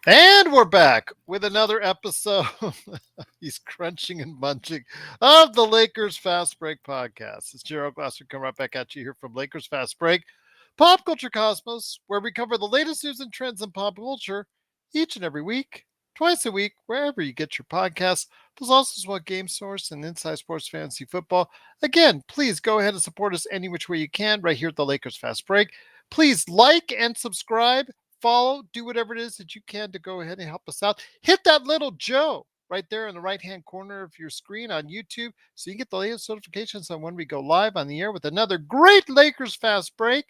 And we're back with another episode. He's crunching and munching of the Lakers Fast Break podcast. It's Gerald Glasser coming right back at you here from Lakers Fast Break, Pop Culture Cosmos, where we cover the latest news and trends in pop culture each and every week, twice a week, wherever you get your podcasts. Plus, also as well Game Source and Inside Sports Fantasy Football. Again, please go ahead and support us any which way you can right here at the Lakers Fast Break. Please like and subscribe, follow, do whatever it is that you can to go ahead and help us out. Hit that little Joe right there in the right hand corner of your screen on YouTube so you get the latest notifications on when we go live on the air with another great Lakers Fast Break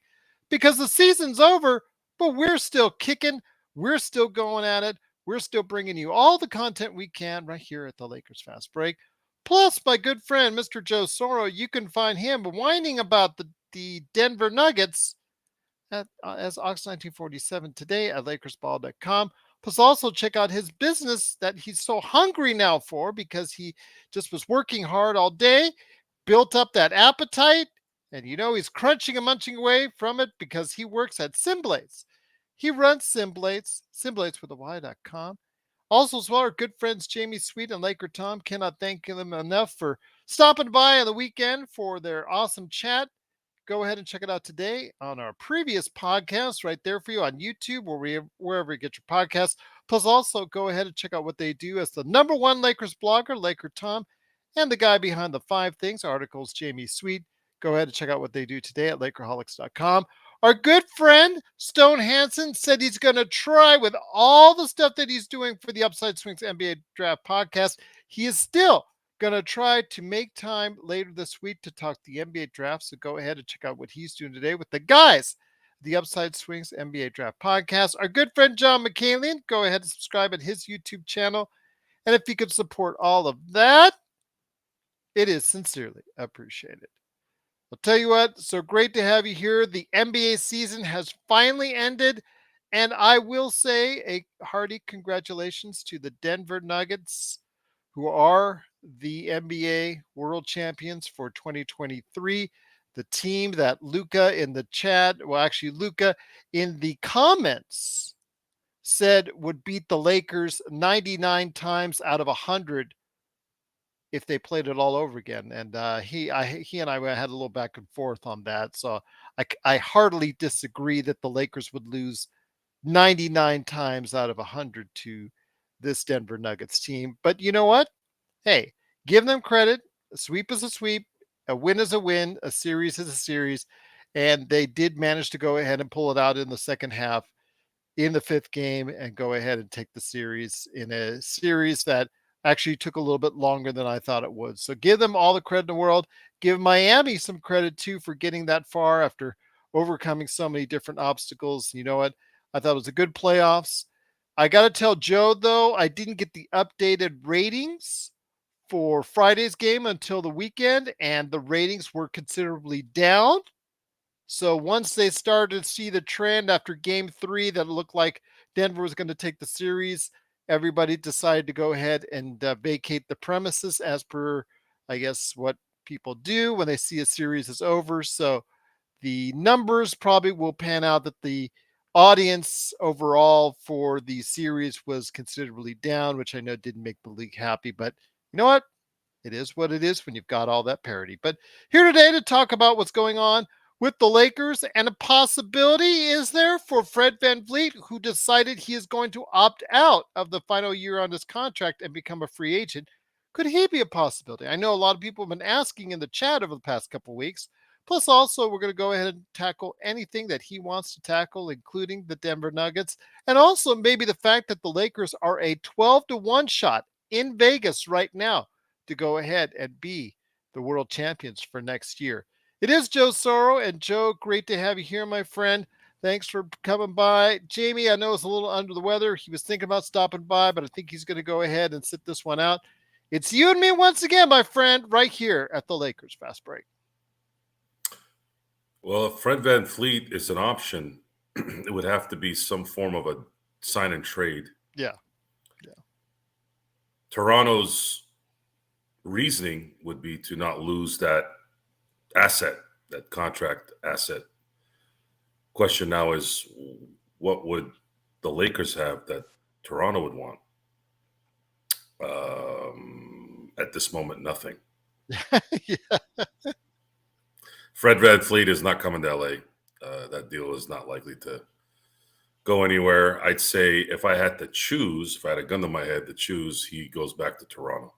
because the season's over, but we're still kicking. We're still going at it. We're still bringing you all the content we can right here at the Lakers Fast Break. Plus, my good friend, Mr. Joe Soro, you can find him whining about the Denver Nuggets as Ox1947 today at LakersBall.com. Plus, also check out his business that he's so hungry now for because he just was working hard all day, built up that appetite, and he's crunching and munching away from it because he works at Simblades. He runs Simblades with a Y.com. Also, as well, our good friends Jamie Sweet and Laker Tom cannot thank them enough for stopping by on the weekend for their awesome chat. Go ahead and check it out today on our previous podcast right there for you on YouTube or wherever you get your podcasts. Plus, also go ahead and check out what they do as the number one Lakers blogger, Laker Tom, and the guy behind the 5 Things articles, Jamie Sweet. Go ahead and check out what they do today at Lakerholics.com. Our good friend Stone Hansen said he's going to try with all the stuff that he's doing for the Upside Swings NBA Draft podcast. He is still going to try to make time later this week to talk the NBA draft. So go ahead and check out what he's doing today with the guys, the Upside Swings NBA Draft podcast. Our good friend John McCallion, go ahead and subscribe at his YouTube channel. And if you could support all of that, it is sincerely appreciated. I'll tell you what, so great to have you here. The NBA season has finally ended. And I will say a hearty congratulations to the Denver Nuggets, who are the NBA World Champions for 2023. The team that Luca in the chat, well, actually, Luca in the comments said would beat the Lakers 99 times out of 100 if they played it all over again. And he and I had a little back and forth on that. So I heartily disagree that the Lakers would lose 99 times out of 100 to this Denver Nuggets team. But you know what? Hey, give them credit. A sweep is a sweep. A win is a win. A series is a series. And they did manage to go ahead and pull it out in the second half in the 5th game and go ahead and take the series in a series that actually took a little bit longer than I thought it would. So give them all the credit in the world. Give Miami some credit too for getting that far after overcoming so many different obstacles. You know what? I thought it was a good playoffs. I got to tell Joe, though, I didn't get the updated ratings for Friday's game until the weekend, and the ratings were considerably down. So once they started to see the trend after game 3 that it looked like Denver was going to take the series, everybody decided to go ahead and vacate the premises as per, I guess, what people do when they see a series is over. So the numbers probably will pan out that the audience overall for the series was considerably down, which I know didn't make the league happy. But you know what? It is what it is when you've got all that parity. But here today to talk about what's going on with the Lakers and a possibility is there for Fred VanVleet, who decided he is going to opt out of the final year on his contract and become a free agent. Could he be a possibility? I know a lot of people have been asking in the chat over the past couple of weeks. Plus, also, we're going to go ahead and tackle anything that he wants to tackle, including the Denver Nuggets, and also maybe the fact that the Lakers are a 12-1 shot in Vegas right now to go ahead and be the world champions for next year. It is Joe Soro, and Joe, great to have you here, my friend. Thanks for coming by. Jamie, I know it's a little under the weather. He was thinking about stopping by, but I think he's going to go ahead and sit this one out. It's you and me once again, my friend, right here at the Lakers Fast Break. Well, if Fred VanVleet is an option, it would have to be some form of a sign and trade. Yeah. Toronto's reasoning would be to not lose that asset, that contract asset. Question now is, what would the Lakers have that Toronto would want. At this moment, nothing. Yeah. Fred VanVleet is not coming to LA. That deal is not likely to go anywhere. I'd say if I had to choose, if I had a gun to my head to choose, he goes back to Toronto.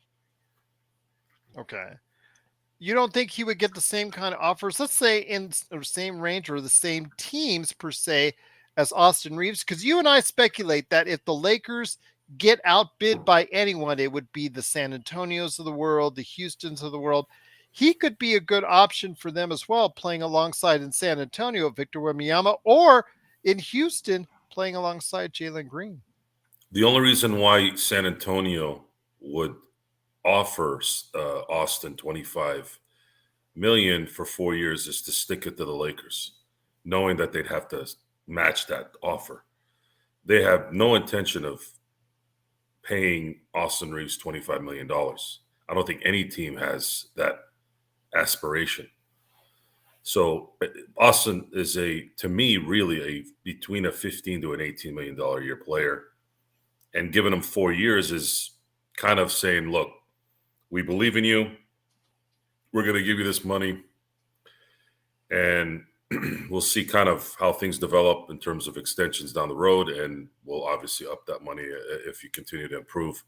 Okay. You don't think he would get the same kind of offers, let's say in the same range or the same teams per se as Austin Reeves? Because you and I speculate that if the Lakers get outbid by anyone, it would be the San Antonios of the world, the Houstons of the world. He could be a good option for them as well, playing alongside in San Antonio Victor Wembanyama, or in Houston playing alongside Jalen Green. The only reason why San Antonio would offer Austin 25 million for 4 years is to stick it to the Lakers, knowing that they'd have to match that offer. They have no intention of paying Austin Reeves $25 million. I don't think any team has that aspiration. So Austin is to me, really between a 15 to an $18 million a year player, and giving him 4 years is kind of saying, look, we believe in you. We're going to give you this money, and we'll see kind of how things develop in terms of extensions down the road, and we'll obviously up that money if you continue to improve.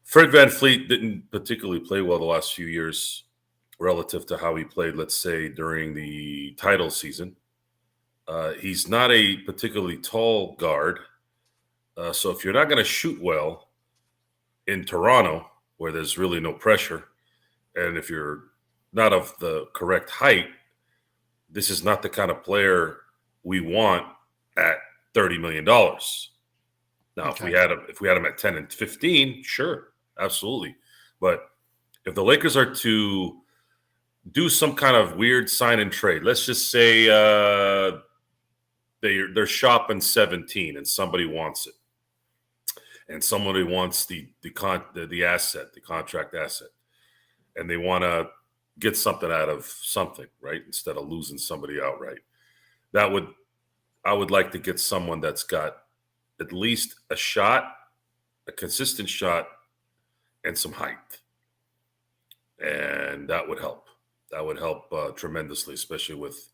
Fred VanVleet didn't particularly play well the last few years relative to how he played, let's say, during the title season. He's not a particularly tall guard. So if you're not going to shoot well in Toronto, where there's really no pressure, and if you're not of the correct height, this is not the kind of player we want at $30 million. Now, if we had him at 10 and 15, sure, absolutely. But if the Lakers are to do some kind of weird sign and trade, let's just say they're shopping 17 and somebody wants it, and somebody wants the asset, the contract asset, and they want to get something out of something, right? Instead of losing somebody outright. I would like to get someone that's got at least a shot, a consistent shot, and some height. And that would help. That would help tremendously, especially with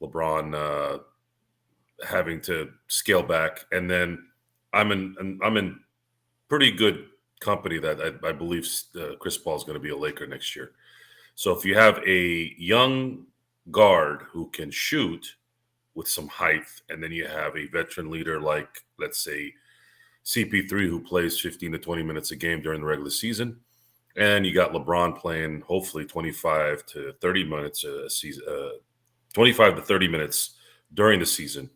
LeBron having to scale back. And then I'm in pretty good company that I believe Chris Paul is going to be a Laker next year. So if you have a young guard who can shoot with some height, and then you have a veteran leader like, let's say, CP3, who plays 15 to 20 minutes a game during the regular season, and you got LeBron playing hopefully 25 to 30 minutes a season, 25 to 30 minutes during the season,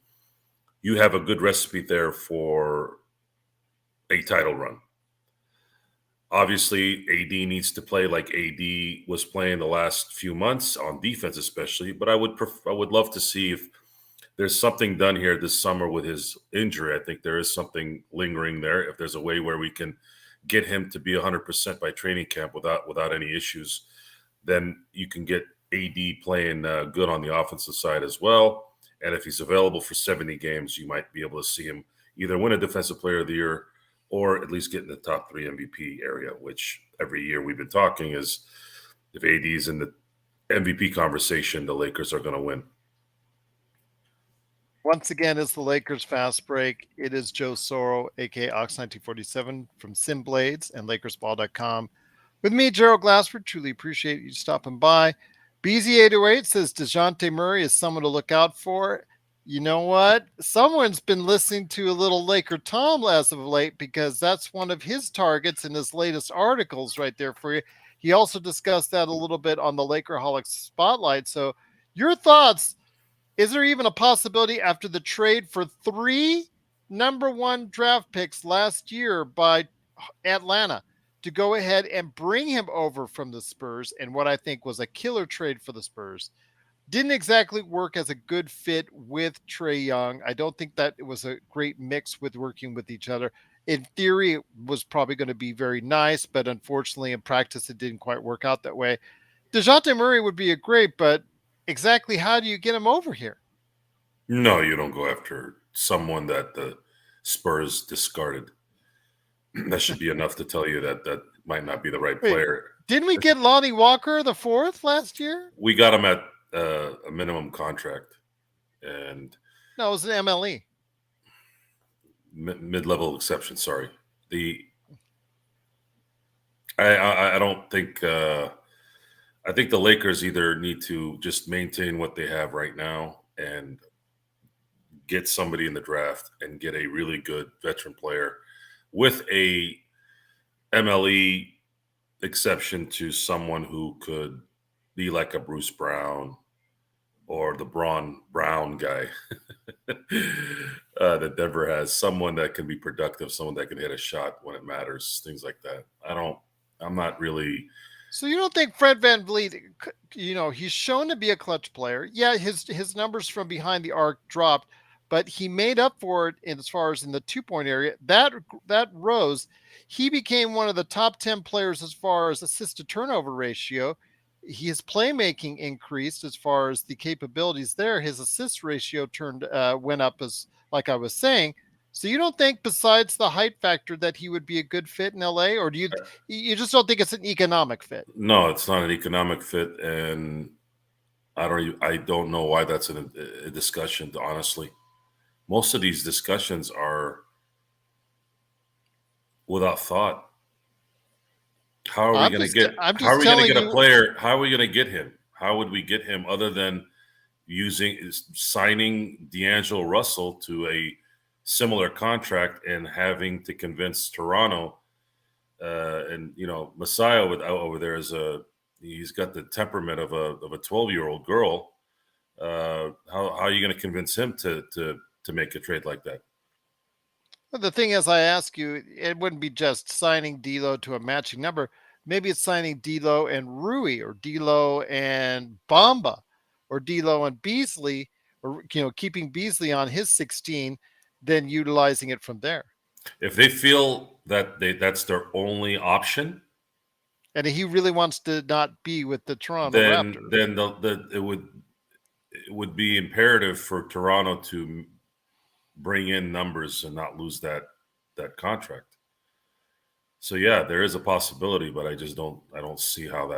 you have a good recipe there for a title run. Obviously, AD needs to play like AD was playing the last few months on defense, especially. But I would love to see if there's something done here this summer with his injury. I think there is something lingering there. If there's a way where we can get him to be 100% by training camp without any issues, then you can get AD playing good on the offensive side as well. And if he's available for 70 games, you might be able to see him either win a Defensive Player of the Year or at least get in the top 3 MVP area, which every year we've been talking is if AD is in the MVP conversation, the Lakers are going to win. Once again, it's the Lakers Fast Break. It is Joe Soro, aka Ox1947 from Simblades and LakersBall.com. With me, Gerald Glassford. Truly appreciate you stopping by. BZ808 says DeJounte Murray is someone to look out for. You know what? Someone's been listening to a little Laker Tom as of late, because that's one of his targets in his latest articles right there for you. He also discussed that a little bit on the Lakerholics Spotlight. So your thoughts, is there even a possibility after the trade for 3 number 1 draft picks last year by Atlanta to go ahead and bring him over from the Spurs, and what I think was a killer trade for the Spurs? Didn't exactly work as a good fit with Trae Young. I don't think that it was a great mix with working with each other. In theory, it was probably going to be very nice, but unfortunately in practice, it didn't quite work out that way. DeJounte Murray would be a great, but exactly how do you get him over here? No, you don't go after someone that the Spurs discarded. That should be enough to tell you that that might not be the right Wait, player. didn't we get Lonnie Walker the fourth last year? We got him at a minimum contract and No, it was an MLE. mid-level exception. Sorry, the I don't think I think the Lakers either need to just maintain what they have right now and get somebody in the draft and get a really good veteran player with a MLE exception to someone who could be like a Bruce Brown or the Braun Brown guy that Denver has. Someone that can be productive, someone that can hit a shot when it matters, things like that. I'm not really. So you don't think Fred VanVleet, he's shown to be a clutch player. Yeah, his numbers from behind the arc dropped, but he made up for it in, as far as in the 2 point area. That rose. He became one of the top 10 players as far as assist to turnover ratio. His playmaking increased as far as the capabilities there. His assist ratio went up, as like I was saying. So you don't think, besides the height factor, that he would be a good fit in LA, or do you just don't think it's an economic fit? No, it's not an economic fit, and I don't know why that's a discussion. Honestly, most of these discussions are without thought. How are we going to get? I'm How are just we going to telling get a you. player? How are we going to get him? How would we get him other than signing D'Angelo Russell to a similar contract and having to convince Toronto and Messiah over there he's got the temperament of a 12-year-old girl. How are you going to convince him to make a trade like that? But the thing is, I ask you, it wouldn't be just signing D'Lo to a matching number. Maybe it's signing D'Lo and Rui, or D'Lo and Bamba, or D'Lo and Beasley, or keeping Beasley on his 16, then utilizing it from there. If they feel that that's their only option, And he really wants to not be with the Toronto then Raptors. then it would be imperative for Toronto to bring in numbers and not lose that contract. So yeah, there is a possibility, but I don't see how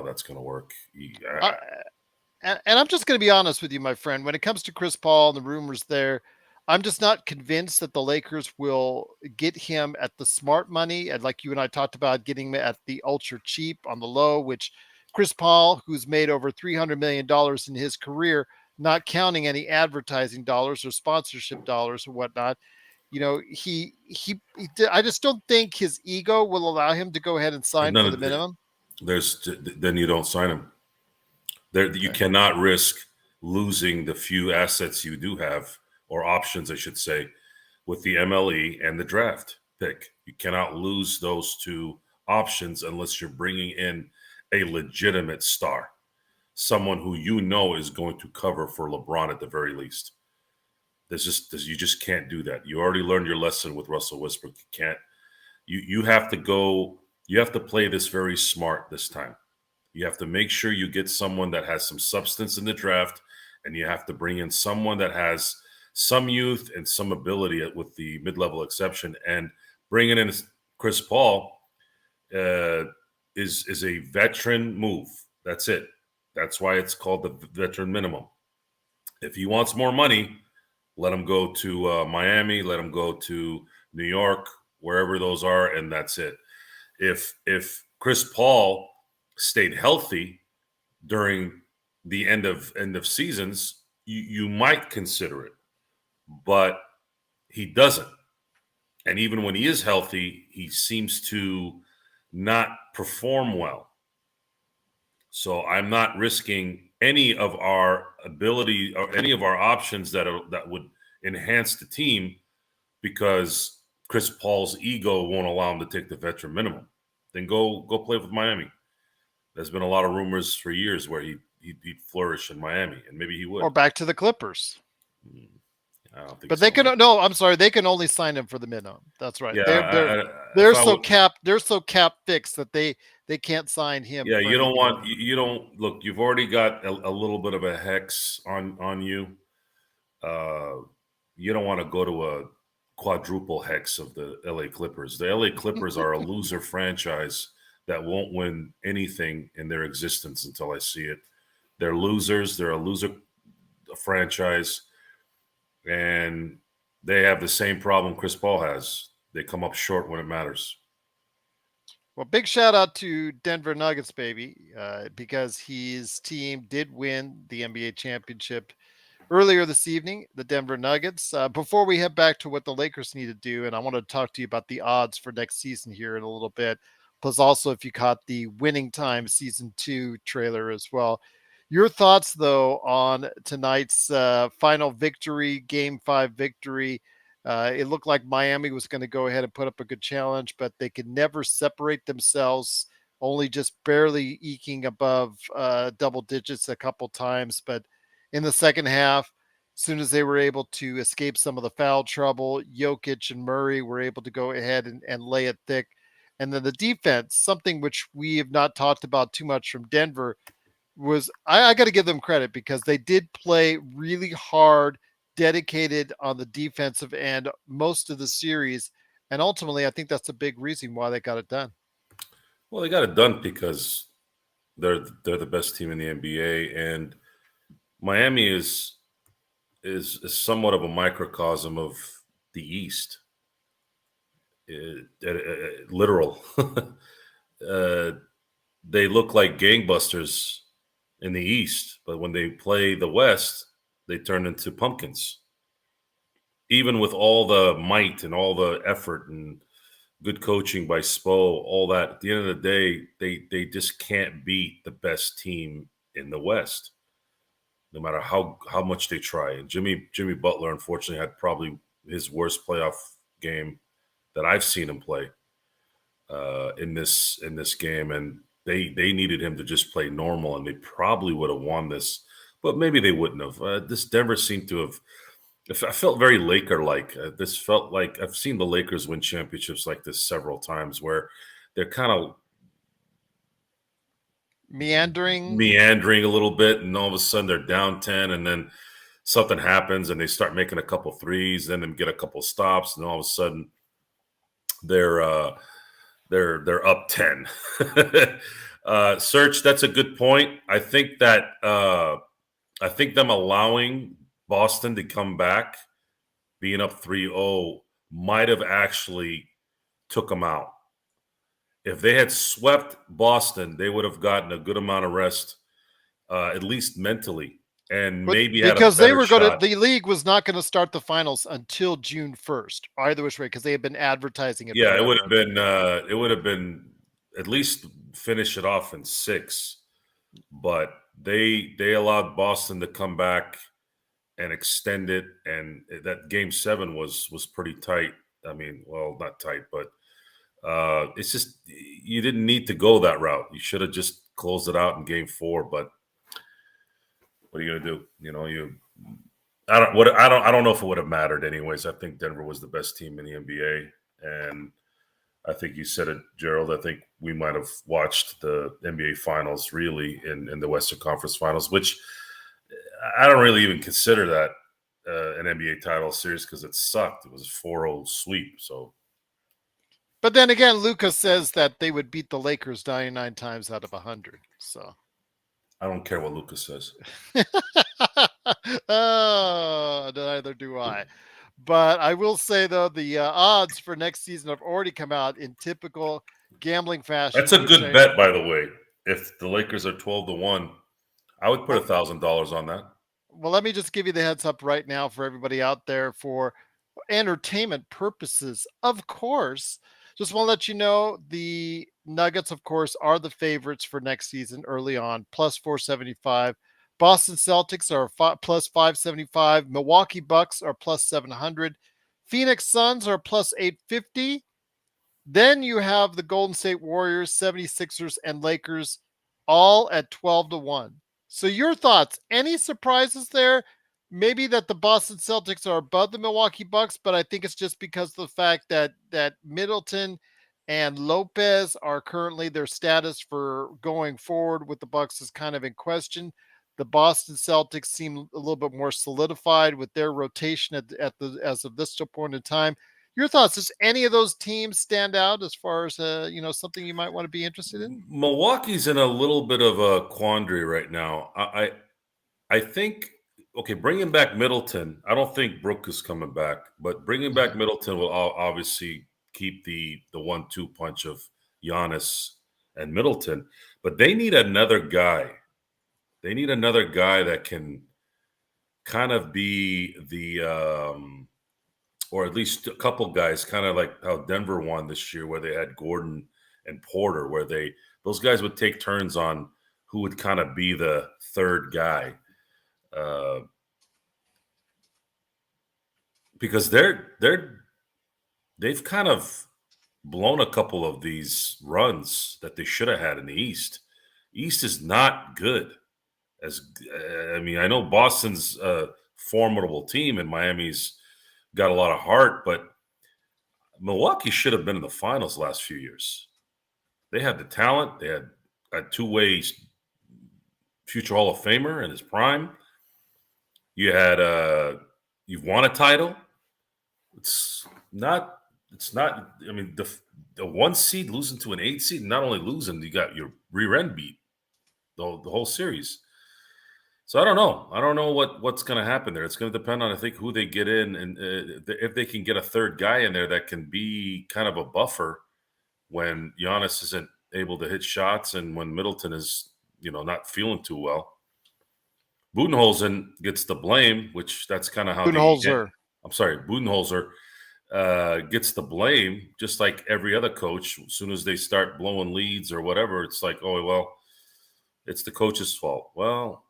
that's going to work. And I'm just going to be honest with you, my friend. When it comes to Chris Paul and the rumors there, I'm just not convinced that the Lakers will get him at the smart money. And like you and I talked about, getting him at the ultra cheap on the low, which Chris Paul, who's made over $300 million in his career, not counting any advertising dollars or sponsorship dollars or whatnot, I just don't think his ego will allow him to go ahead and sign None for the of minimum. then you don't sign him. There, you cannot risk losing the few assets you do have, or options, I should say, with the MLE and the draft pick. You cannot lose those two options unless you're bringing in a legitimate star, someone who is going to cover for LeBron at the very least. You just can't do that. You already learned your lesson with Russell Westbrook. You can't. You have to go. You have to play this very smart this time. You have to make sure you get someone that has some substance in the draft, and you have to bring in someone that has some youth and some ability with the mid-level exception. And bringing in Chris Paul is a veteran move. That's it. That's why it's called the veteran minimum. If he wants more money, let him go to Miami. Let him go to New York, wherever those are, and that's it. If Chris Paul stayed healthy during the end of seasons, you might consider it, but he doesn't. And even when he is healthy, he seems to not perform well. So I'm not risking any of our ability or any of our options that would enhance the team, because Chris Paul's ego won't allow him to take the veteran minimum. Then go play with Miami. There's been a lot of rumors for years where he'd flourish in Miami, and maybe he would. Or back to the Clippers. I don't think But so. they can no. I'm sorry. They can only sign him for the minimum. That's right. Yeah, they're so cap. They're so cap fixed that they can't sign him. Yeah, you don't look. You've already got a little bit of a hex on you. You don't want to go to quadruple hex of the LA Clippers. The LA Clippers are a loser franchise that won't win anything in their existence until I see it. They're losers. They're a loser franchise, and they have the same problem Chris Paul has. They come up short when it matters. Well, big shout out to Denver Nuggets, baby, because his team did win the NBA championship earlier this evening, the Denver Nuggets. Before we head back to what the Lakers need to do, and I want to talk to you about the odds for next season here in a little bit. Plus, also, if you caught the Winning Time season 2 trailer as well. Your thoughts, though, on tonight's final victory, game 5 victory. It looked like Miami was going to go ahead and put up a good challenge, but they could never separate themselves, only just barely eking above double digits a couple times. But in the second half, as soon as they were able to escape some of the foul trouble, Jokic and Murray were able to go ahead and lay it thick. And then the defense, something which we have not talked about too much from Denver, was I got to give them credit because they did play really hard, dedicated on the defensive end most of the series. And ultimately, I think that's a big reason why they got it done. Well, they got it done because they're the best team in the NBA, and Miami is somewhat of a microcosm of the East. Literal. They look like gangbusters in the East, but when they play the West, they turn into pumpkins. Even with all the might and all the effort and good coaching by Spo, all that, at the end of the day, they just can't beat the best team in the West, no matter how much they try. And Jimmy Butler, unfortunately, had probably his worst playoff game that I've seen him play in this game, and they needed him to just play normal, and they probably would have won this, but maybe they wouldn't have. This Denver seemed to have. I felt very Laker-like. This felt like I've seen the Lakers win championships like this several times, where they're kind of meandering a little bit, and all of a sudden they're down 10, and then something happens, and they start making a couple threes, then they get a couple stops, and all of a sudden they're up 10. Search, that's a good point. I think them allowing Boston to come back, being up 3-0, might have actually took them out. If they had swept Boston, they would have gotten a good amount of rest, at least mentally, and maybe had a because they better were going to, shot. the league was not going to start the finals until June 1st, either which way, because they had been advertising it. Yeah, forever. it would have been at least finish it off in 6, but they allowed Boston to come back and extend it, and that game 7 was pretty tight. I mean, well, not tight, but it's just you didn't need to go that route. You should have just closed it out in game 4. But what are you gonna do? You know, I don't know if it would have mattered anyways. I think Denver was the best team in the NBA, and I think you said it, Gerald. I think we might have watched the NBA Finals really in the Western Conference Finals, which I don't really even consider that an NBA title series because it sucked. It was a 4-0 sweep. So, but then again, Lucas says that they would beat the Lakers 99 times out of 100. So I don't care what Lucas says. Oh, neither do I. But I will say, though, the odds for next season have already come out in typical gambling fashion. That's a good bet, by the way. If the Lakers are 12-1, I would put $1,000 on that. Well, let me just give you the heads up right now for everybody out there for entertainment purposes. Of course, just want to let you know the Nuggets, of course, are the favorites for next season early on, plus 475. Boston Celtics are plus 575. Milwaukee Bucks are plus 700. Phoenix Suns are plus 850. Then you have the Golden State Warriors, 76ers, and Lakers all at 12-1. So your thoughts, any surprises there? Maybe that the Boston Celtics are above the Milwaukee Bucks, but I think it's just because of the fact that Middleton and Lopez are currently, their status for going forward with the Bucks is kind of in question. The Boston Celtics seem a little bit more solidified with their rotation at the as of this point in time. Your thoughts? Does any of those teams stand out as far as something you might want to be interested in? Milwaukee's in a little bit of a quandary right now. I think, okay, bringing back Middleton. I don't think Brook is coming back, but bringing back Middleton will obviously keep the 1-2 punch of Giannis and Middleton. But they need another guy. They need another guy that can kind of be or at least a couple guys, kind of like how Denver won this year, where they had Gordon and Porter, where those guys would take turns on who would kind of be the third guy, uh, because they've kind of blown a couple of these runs that they should have had in the East. East is not good. I mean, I know Boston's a formidable team and Miami's got a lot of heart, but Milwaukee should have been in the finals the last few years. They had the talent. They had a two-way future Hall of Famer in his prime. You had you've won a title. It's not. I mean, the 1 seed losing to an 8 seed. Not only losing, you got your rear end beat the whole series. So I don't know. I don't know what's going to happen there. It's going to depend on, I think, who they get in, and if they can get a third guy in there that can be kind of a buffer when Giannis isn't able to hit shots and when Middleton is, not feeling too well. Budenholzer gets the blame, which that's kind of how Budenholzer. I'm sorry, Budenholzer gets the blame, just like every other coach. As soon as they start blowing leads or whatever, it's like, oh well, it's the coach's fault. Well,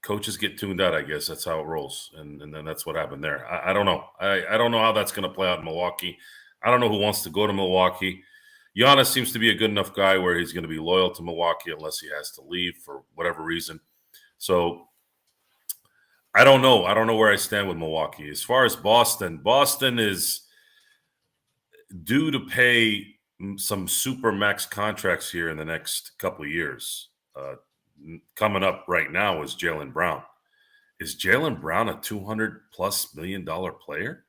coaches get tuned out, I guess. That's how it rolls. And then that's what happened there. I don't know. I don't know how that's going to play out in Milwaukee. I don't know who wants to go to Milwaukee. Giannis seems to be a good enough guy where he's going to be loyal to Milwaukee unless he has to leave for whatever reason. So I don't know. I don't know where I stand with Milwaukee. As far as Boston is due to pay some super max contracts here in the next couple of years. Coming up right now is Jaylen Brown. Is Jaylen Brown a $200+ million player?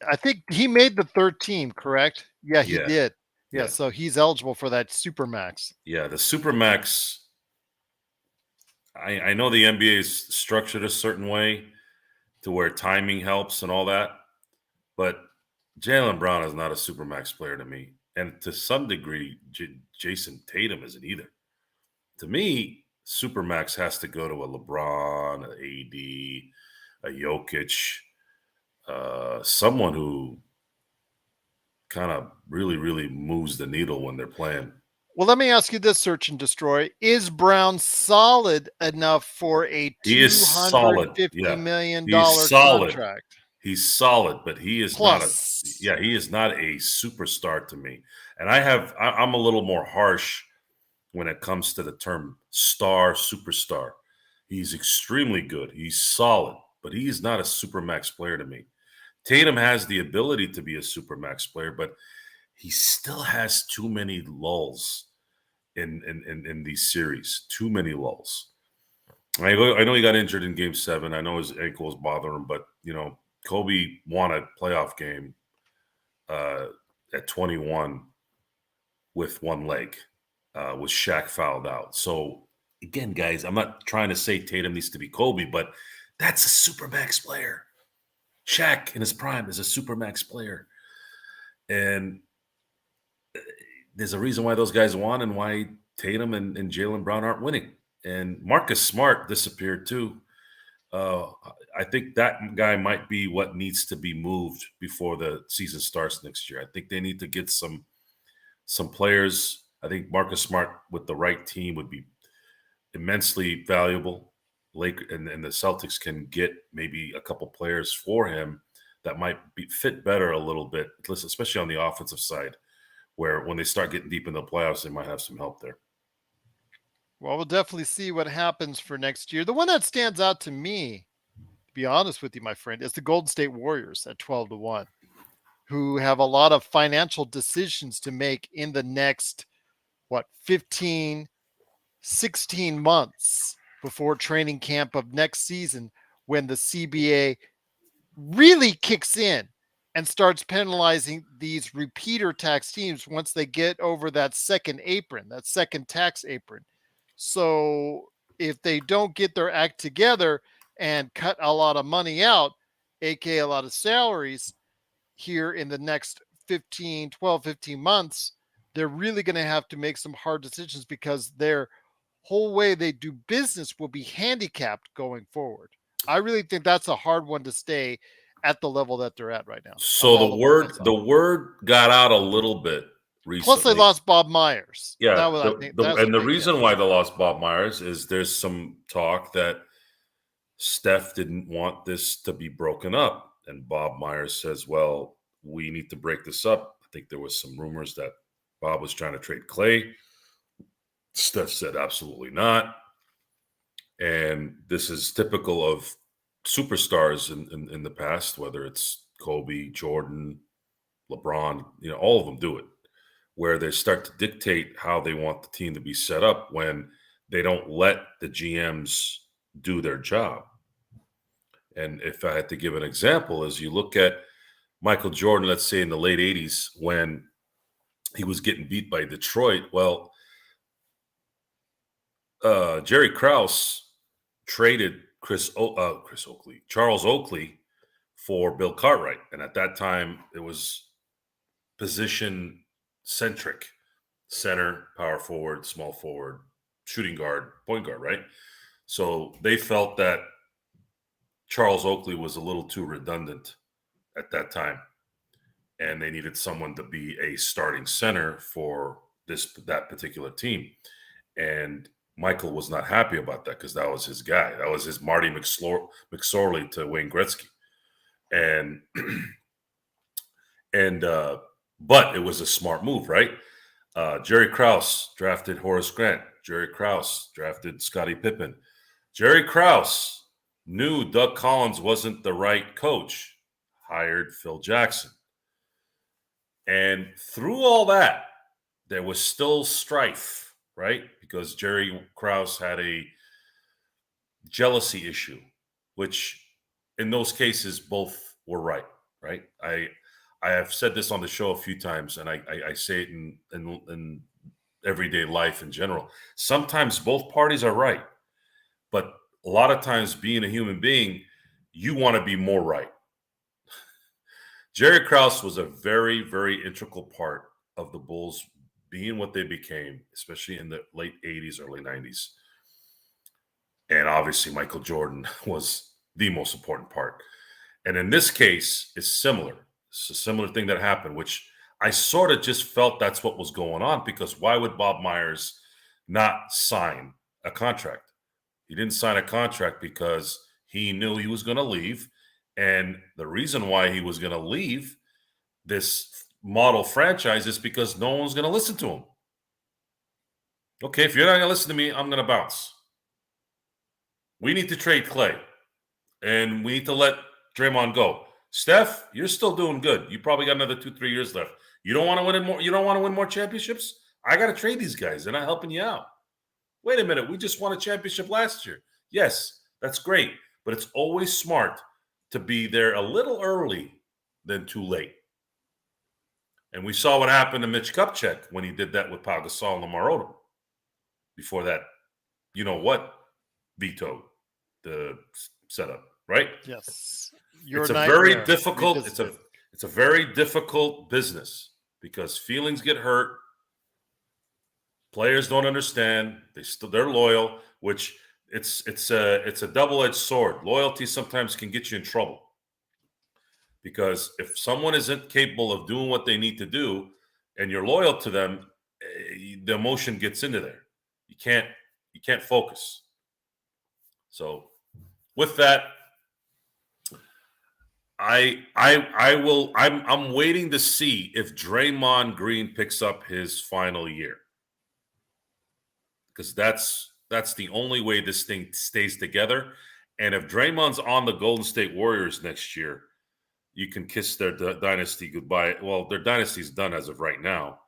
I think he made the third team, correct? Yeah, he Yeah. did. Yeah, so he's eligible for that Supermax. Yeah, the Supermax. I know the NBA is structured a certain way to where timing helps and all that, but Jaylen Brown is not a Supermax player to me. And to some degree, Jason Tatum isn't either. To me, Supermax has to go to a LeBron, an AD, a Jokic, someone who kind of really, really moves the needle when they're playing. Well, let me ask you this, Search and Destroy. Is Brown solid enough for a $250 million contract? He's solid, but he is Plus. he is not a superstar to me. And I'm a little more harsh when it comes to the term superstar. He's extremely good. He's solid, but he is not a supermax player to me. Tatum has the ability to be a supermax player, but he still has too many lulls in these series. Too many lulls. I know he got injured in Game 7. I know his ankle was bothering him, but Kobe won a playoff game at 21 with one leg. Was Shaq fouled out. So again, guys, I'm not trying to say Tatum needs to be Kobe, but that's a supermax player. Shaq in his prime is a supermax player. And there's a reason why those guys won and why Tatum and Jaylen Brown aren't winning. And Marcus Smart disappeared too. I think that guy might be what needs to be moved before the season starts next year. I think they need to get some players. I think Marcus Smart with the right team would be immensely valuable. And the Celtics can get maybe a couple players for him that might fit better a little bit, especially on the offensive side, where when they start getting deep in the playoffs, they might have some help there. Well, we'll definitely see what happens for next year. The one that stands out to me, to be honest with you, my friend, is the Golden State Warriors at 12-1, who have a lot of financial decisions to make in the next, 15, 16 months before training camp of next season when the CBA really kicks in and starts penalizing these repeater tax teams once they get over that second apron, that second tax apron. So if they don't get their act together and cut a lot of money out, aka a lot of salaries here in the next 15 months, they're really going to have to make some hard decisions because their whole way they do business will be handicapped going forward. I really think that's a hard one to stay at the level that they're at right now. A So lot the of what I word saw. the word got out a little bit Plus, they recently. lost Bob Myers. Yeah, That was, I think, that's a and the big hit. reason why they lost Bob Myers is there's some talk that Steph didn't want this to be broken up, and Bob Myers says, "Well, we need to break this up." I think there was some rumors that Bob was trying to trade Clay. Steph said, "Absolutely not." And this is typical of superstars in the past, whether it's Kobe, Jordan, LeBron, all of them do it, where they start to dictate how they want the team to be set up when they don't let the GMs do their job. And if I had to give an example, as you look at Michael Jordan, let's say in the late 80s, when he was getting beat by Detroit, well, Jerry Krause traded Charles Oakley for Bill Cartwright. And at that time, it was position centric: center, power forward, small forward, shooting guard, point guard, right? So they felt that Charles Oakley was a little too redundant at that time, and they needed someone to be a starting center for that particular team. And Michael was not happy about that because that was his guy. That was his Marty McSorley to Wayne Gretzky. And but it was a smart move, right? Jerry Krause drafted Horace Grant. Jerry Krause drafted Scottie Pippen. Jerry Krause knew Doug Collins wasn't the right coach, hired Phil Jackson. And through all that, there was still strife, right? Because Jerry Krause had a jealousy issue, which in those cases, both were right? I have said this on the show a few times, and I say it in everyday life in general. Sometimes both parties are right, but a lot of times, being a human being, you want to be more right. Jerry Krause was a very, very integral part of the Bulls being what they became, especially in the late 80s, early 90s. And obviously, Michael Jordan was the most important part. And in this case, it's similar. It's a similar thing that happened, which I sort of just felt that's what was going on, because why would Bob Myers not sign a contract? He didn't sign a contract because he knew he was going to leave. And the reason why he was going to leave this model franchise is because no one's going to listen to him. Okay, if you're not going to listen to me, I'm going to bounce. We need to trade Clay, and we need to let Draymond go. Steph, you're still doing good. You probably got another 2-3 years left. You don't want to win more. You don't want to win more championships. I got to trade these guys. They're not helping you out. Wait a minute. We just won a championship last year. Yes, that's great, but it's always smart to be there a little early than too late. And we saw what happened to Mitch Kupchak when he did that with Pau Gasol and Lamar Odom. Before that, you know what? Vetoed the setup, right? Yes. It's a very difficult. It's a very difficult business because feelings get hurt. Players don't understand. They're loyal, which it's a double-edged sword. Loyalty sometimes can get you in trouble because if someone isn't capable of doing what they need to do, and you're loyal to them, the emotion gets into there. You can't focus. So, with that, I'm waiting to see if Draymond Green picks up his final year, because that's the only way this thing stays together. And if Draymond's on the Golden State Warriors next year, you can kiss their dynasty goodbye. Well, their dynasty's done as of right now,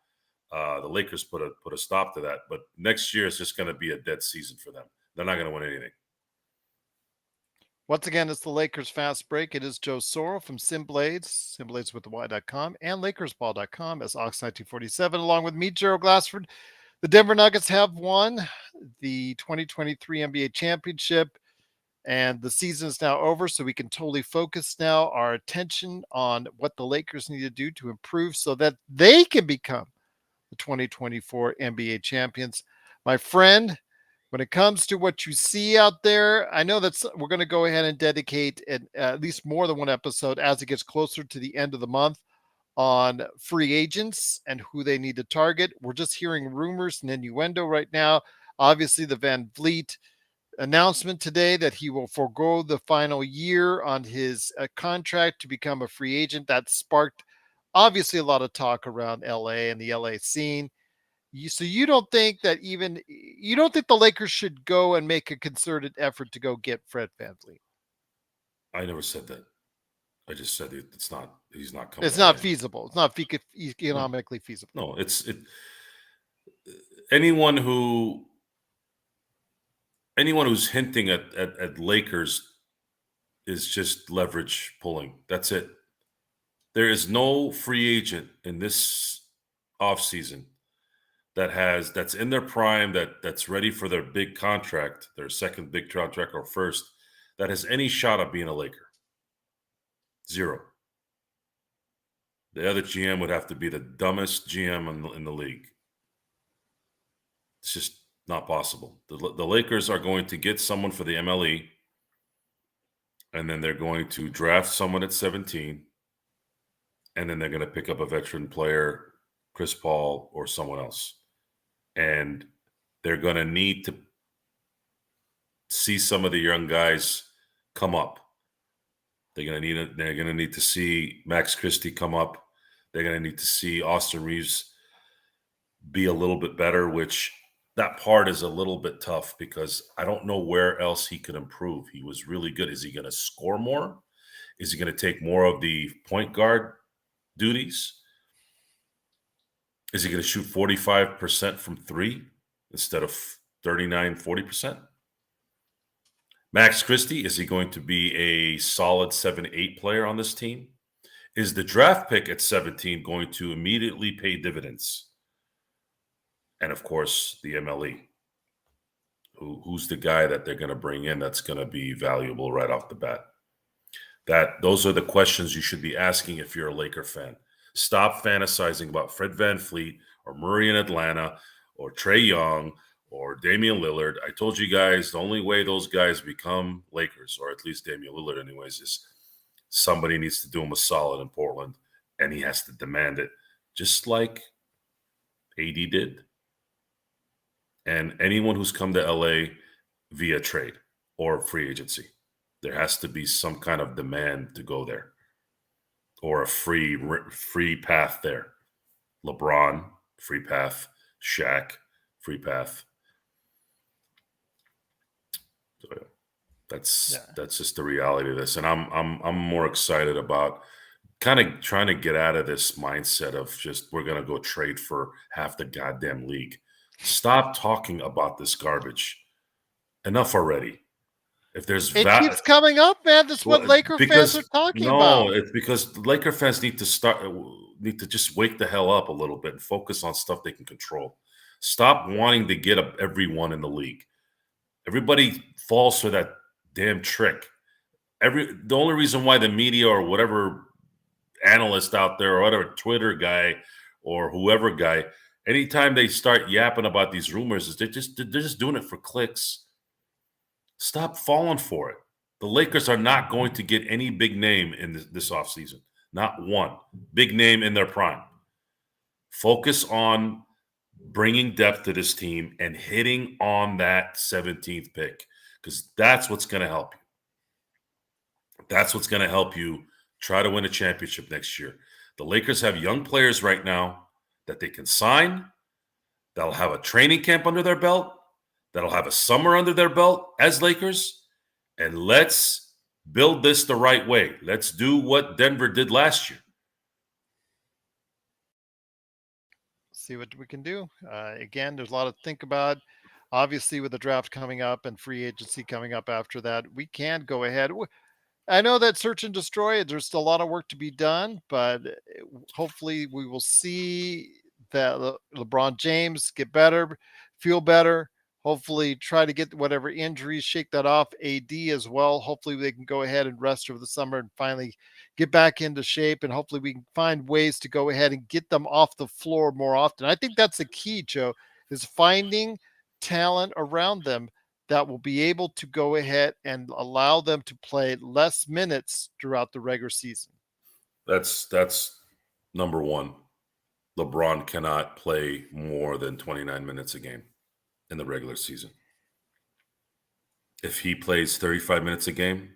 The Lakers put a stop to that. But next year is just going to be a dead season for them. They're not going to win anything. Once again, it's the Lakers Fast Break. It is Joe Sorrell from Simblades, Simblades with the Y.com, and LakersBall.com as Ox1947, along with me, Gerald Glassford. The Denver Nuggets have won the 2023 NBA championship, and the season is now over, so we can totally focus now our attention on what the Lakers need to do to improve so that they can become the 2024 NBA champions. My friend, when it comes to what you see out there, I know that's we're going to go ahead and dedicate at least more than one episode as it gets closer to the end of the month on free agents and who they need to target. We're just hearing rumors and innuendo right now. Obviously, the VanVleet announcement today that he will forego the final year on his contract to become a free agent. That sparked obviously a lot of talk around LA and the LA scene. So you don't think that you don't think the Lakers should go and make a concerted effort to go get Fred VanVleet? I never said that. I just said it's not. He's not coming It's to LA. not feasible. It's not economically feasible. No, anyone who's hinting at Lakers is just leverage pulling. That's it. There is no free agent in this offseason that's in their prime, that's ready for their big contract, their second big contract or first, that has any shot at being a Laker. Zero. The other GM would have to be the dumbest GM in the league. It's just not possible. The Lakers are going to get someone for the MLE, and then they're going to draft someone at 17, and then they're going to pick up a veteran player, Chris Paul or someone else. And they're going to need to see some of the young guys come up. They're going to need to see Max Christie come up. They're going to need to see Austin Reeves be a little bit better, which that part is a little bit tough because I don't know where else he could improve. He was really good. Is he going to score more? Is he going to take more of the point guard duties? Is he going to shoot 45% from three instead of 39, 40%? Max Christie, is he going to be a solid 7-8 player on this team? Is the draft pick at 17 going to immediately pay dividends? And, of course, the MLE. Who's the guy that they're going to bring in that's going to be valuable right off the bat? Those are the questions you should be asking if you're a Laker fan. Stop fantasizing about Fred VanVleet or Murray in Atlanta or Trae Young or Damian Lillard. I told you guys the only way those guys become Lakers, or at least Damian Lillard anyways, is somebody needs to do him a solid in Portland, and he has to demand it, just like AD did. And anyone who's come to LA via trade or free agency, there has to be some kind of demand to go there or a free path there. LeBron, free path. Shaq, free path. So that's just the reality of this. And I'm more excited about kind of trying to get out of this mindset of just we're going to go trade for half the goddamn league. Stop talking about this garbage. Enough already. If there's it keeps coming up, man. That's what Laker fans are talking about. No, it's because Laker fans need to just wake the hell up a little bit and focus on stuff they can control. Stop wanting to get up everyone in the league. Everybody falls for that damn trick. The only reason why the media or whatever analyst out there or whatever Twitter guy or whoever guy, anytime they start yapping about these rumors, is they're just doing it for clicks. Stop falling for it. The Lakers are not going to get any big name in this offseason. Not one big name in their prime. Focus on bringing depth to this team and hitting on that 17th pick, because that's what's going to help you. That's what's going to help you try to win a championship next year. The Lakers have young players right now that they can sign, that'll have a training camp under their belt, that'll have a summer under their belt as Lakers, and let's build this the right way. Let's do what Denver did last year. see what we can do. Again, there's a lot to think about. Obviously, with the draft coming up and free agency coming up after that, we can go ahead. I know that search and destroy, there's still a lot of work to be done, but hopefully we will see that LeBron James get better, feel better. Hopefully, try to get whatever injuries, shake that off. AD as well. Hopefully, they can go ahead and rest over the summer and finally get back into shape. And hopefully, we can find ways to go ahead and get them off the floor more often. I think that's the key, Joe, is finding talent around them that will be able to go ahead and allow them to play less minutes throughout the regular season. That's number one. LeBron cannot play more than 29 minutes a game in the regular season. If he plays 35 minutes a game,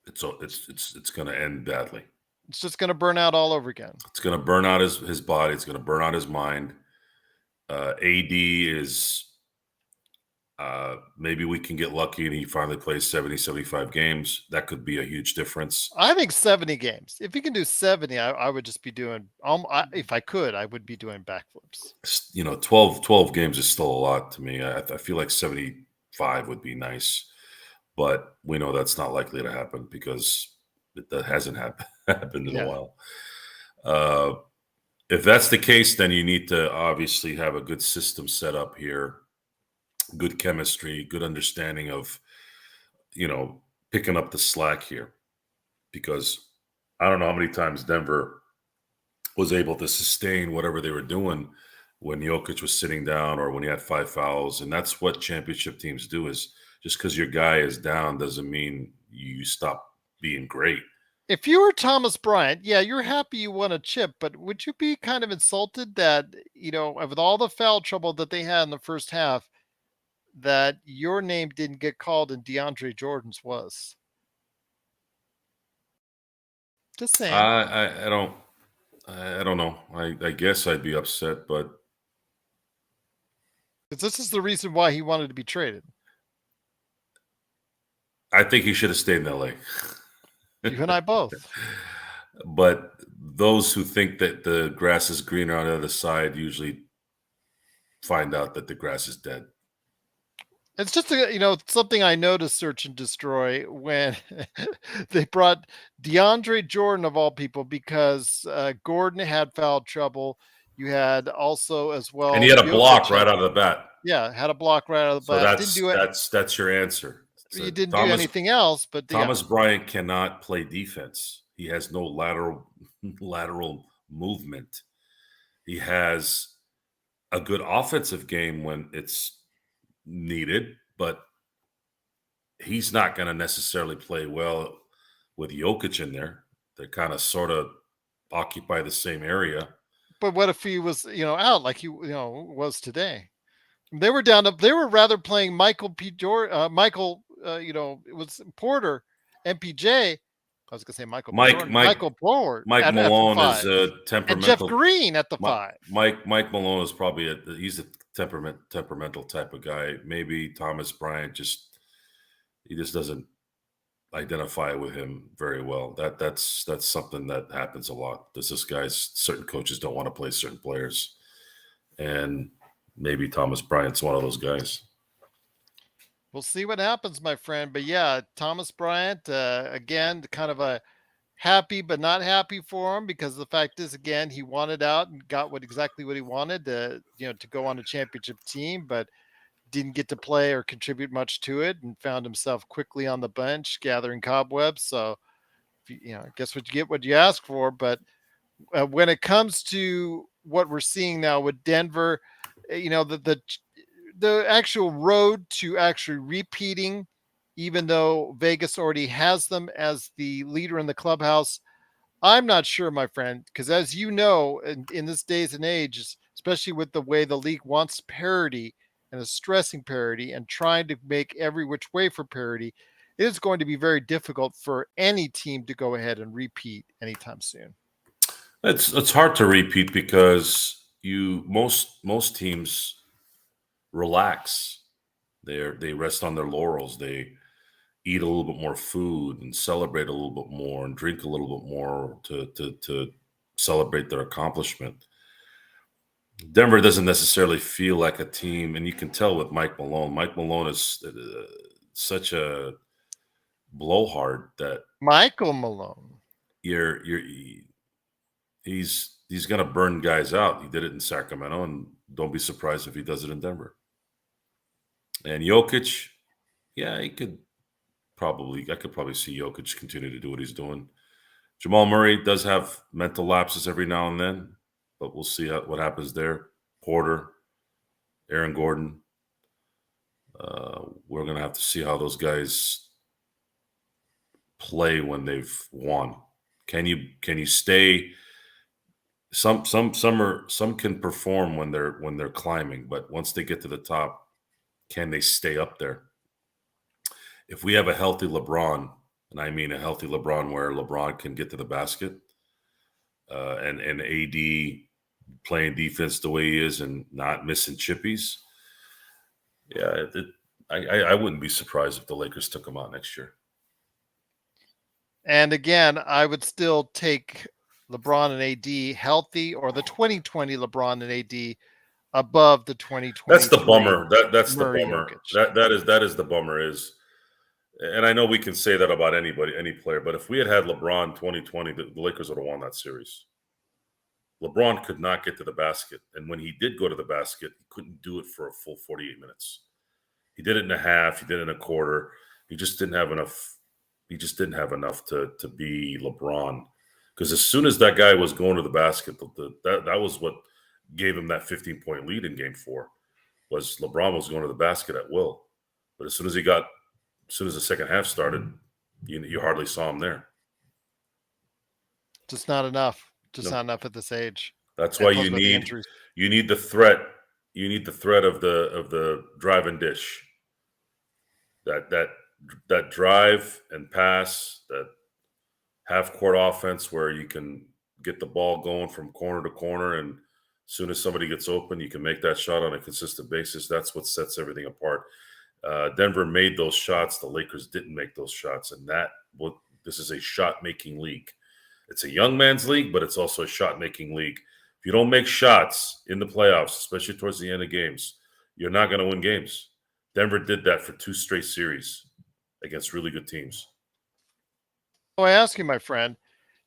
it's going to end badly. It's just going to burn out all over again. It's going to burn out his body. It's going to burn out his mind. AD is maybe we can get lucky and he finally plays 70, 75 games. That could be a huge difference. I think 70 games. If he can do 70, I would just be doing, if I could, I would be doing backflips. 12 games is still a lot to me. I feel like 75 would be nice. But we know that's not likely to happen because that hasn't happened in a while. If that's the case, then you need to obviously have a good system set up here, good chemistry, good understanding of, picking up the slack here. Because I don't know how many times Denver was able to sustain whatever they were doing when Jokic was sitting down or when he had 5 fouls. And that's what championship teams do, is just because your guy is down doesn't mean you stop being great. If you were Thomas Bryant, yeah, you're happy you won a chip, but would you be kind of insulted that, with all the foul trouble that they had in the first half, that your name didn't get called and DeAndre Jordan's was? Just saying. I don't know. I guess I'd be upset, but This is the reason why he wanted to be traded. I think he should have stayed in LA. You and I both. But those who think that the grass is greener on the other side usually find out that the grass is dead. It's just something I noticed search and destroy when they brought DeAndre Jordan of all people, because Gordon had foul trouble. You had also as well, and he had a block right out of the bat. Yeah, had a block right out of the So bat. that's your answer. You didn't do anything else, but Thomas Bryant cannot play defense. He has no lateral movement. He has a good offensive game when it's needed, but he's not going to necessarily play well with Jokic in there. They kind of sort of occupy the same area. But what if he was, out like he, was today? They were rather playing Michael it was Porter, MPJ. I was gonna say Michael Porter. Mike Malone is a temperamental. And Jeff Green at the 5. Mike Malone is probably he's a temperamental type of guy. Maybe Thomas Bryant he just doesn't identify with him very well. That's something that happens a lot. Certain coaches don't want to play certain players, and maybe Thomas Bryant's one of those guys. We'll see what happens, my friend. But yeah, Thomas Bryant, again, kind of a happy but not happy for him, because the fact is, again, he wanted out and got exactly what he wanted to go on a championship team, but didn't get to play or contribute much to it, and found himself quickly on the bench gathering cobwebs. So, I guess what you get, what you ask for. But when it comes to what we're seeing now with Denver, the actual road to actually repeating, even though Vegas already has them as the leader in the clubhouse, I'm not sure, my friend, because as you know, in this days and age, especially with the way the league wants parity and is stressing parity and trying to make every which way for parity, it is going to be very difficult for any team to go ahead and repeat anytime soon. It's hard to repeat because most teams relax. They rest on their laurels. They eat a little bit more food and celebrate a little bit more and drink a little bit more to celebrate their accomplishment. Denver doesn't necessarily feel like a team, and you can tell with Mike Malone. Mike Malone is such a blowhard that Michael Malone. you're he's going to burn guys out. He did it in Sacramento, and don't be surprised if he does it in Denver. And Jokic, yeah, I could probably see Jokic continue to do what he's doing. Jamal Murray does have mental lapses every now and then, but we'll see what happens there. Porter, Aaron Gordon, we're going to have to see how those guys play when they've won. Can you stay? Some can perform when they're climbing, but once they get to the top, can they stay up there? If we have a healthy LeBron, and I mean a healthy LeBron where LeBron can get to the basket, and AD playing defense the way he is and not missing chippies, yeah, I wouldn't be surprised if the Lakers took him out next year. And again, I would still take LeBron and AD healthy, or the 2020 LeBron and AD above the 2020. That's the bummer. That's the bummer. Jokic. That is the bummer is, and I know we can say that about anybody, any player, but if we had LeBron 2020, the Lakers would have won that series. LeBron could not get to the basket, and when he did go to the basket, he couldn't do it for a full 48 minutes. He did it in a half. He did it in a quarter. He just didn't have enough. He just didn't have enough to be LeBron. Because as soon as that guy was going to the basket, that was what gave him that 15-point lead in Game 4. Was LeBron was going to the basket at will. But as soon as the second half started, you hardly saw him there. Just not enough. Not enough at this age. That's why you need the threat. You need the threat of the drive and dish. That drive and pass, that half court offense where you can get the ball going from corner to corner, and as soon as somebody gets open, you can make that shot on a consistent basis. That's what sets everything apart. Denver made those shots. The Lakers didn't make those shots, and this is a shot-making league. It's a young man's league, but it's also a shot-making league. If you don't make shots in the playoffs, especially towards the end of games, you're not going to win games. Denver did that for 2 straight series against really good teams. So I ask you, my friend,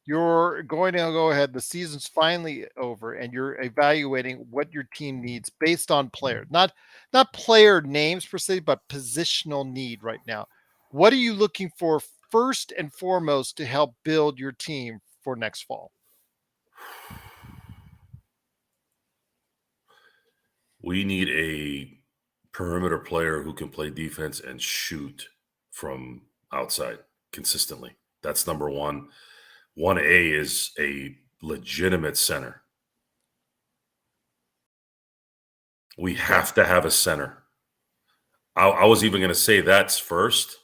you're going to go ahead. The season's finally over, and you're evaluating what your team needs based on players, not player names per se, but positional need right now. What are you looking for first and foremost to help build your team for next fall? We need a perimeter player who can play defense and shoot from outside consistently. That's number one. 1A is a legitimate center. We have to have a center. I was even going to say that's first,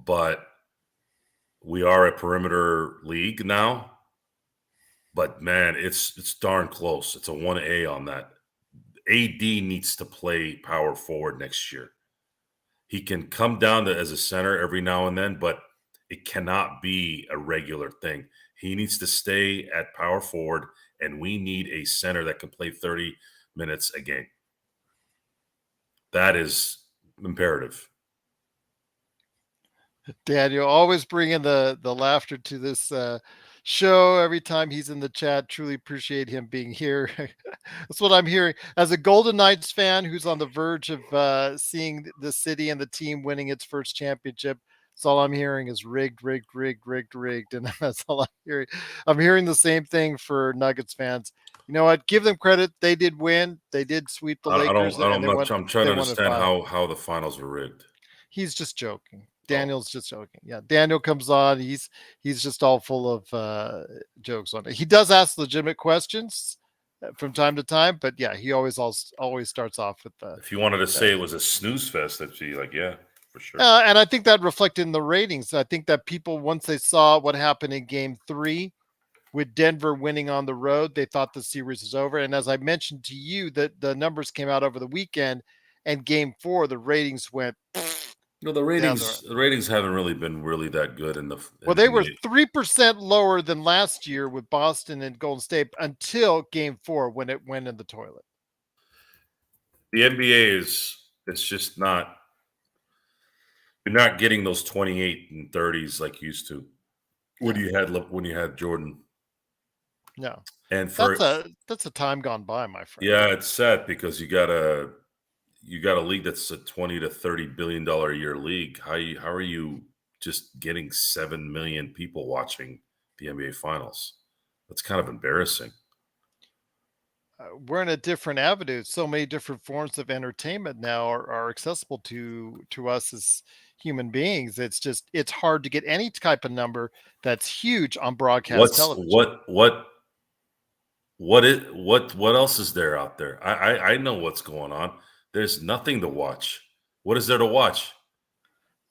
but we are a perimeter league now. But man, it's darn close. It's a 1A on that. AD needs to play power forward next year. He can come down as a center every now and then, but it cannot be a regular thing. He needs to stay at power forward, and we need a center that can play 30 minutes a game. That is imperative. Daniel, always bringing the laughter to this show every time he's in the chat. Truly appreciate him being here. That's what I'm hearing. As a Golden Knights fan who's on the verge of seeing the city and the team winning its first championship, that's all I'm hearing is rigged. And that's all I'm hearing. I'm hearing the same thing for Nuggets fans. You know what? Give them credit. They did win. They did sweep the Lakers. I'm trying to understand how the finals were rigged. He's just joking. Daniel's just joking. Yeah, Daniel comes on. He's just all full of jokes on it. He does ask legitimate questions from time to time, but yeah, he always starts off with the. If you wanted to say it was a snooze fest, that'd be like, yeah, for sure. And I think that reflected in the ratings. I think that people, once they saw what happened in Game 3 with Denver winning on the road, they thought the series was over. And as I mentioned to you, that the numbers came out over the weekend, and Game 4, the ratings went The Yeah, ratings haven't really been really that good well, in they were the 3% lower than last year with Boston and Golden State until Game 4 when it went in the toilet. NBA is it's just not you're not getting those 28 and 30s like you used to No, when you had Jordan. no, And for that's a time gone by, my friend. yeah, it's sad because you got a league that's a 20 to 30 billion dollar a year league. How are you just getting 7 million people watching the NBA finals? That's kind of embarrassing. We're in a different avenue. So many different forms of entertainment now are accessible to us as human beings. It's hard to get any type of number that's huge on broadcast What's television. what else is there out there? I know what's going on. There's nothing to watch. What is there to watch?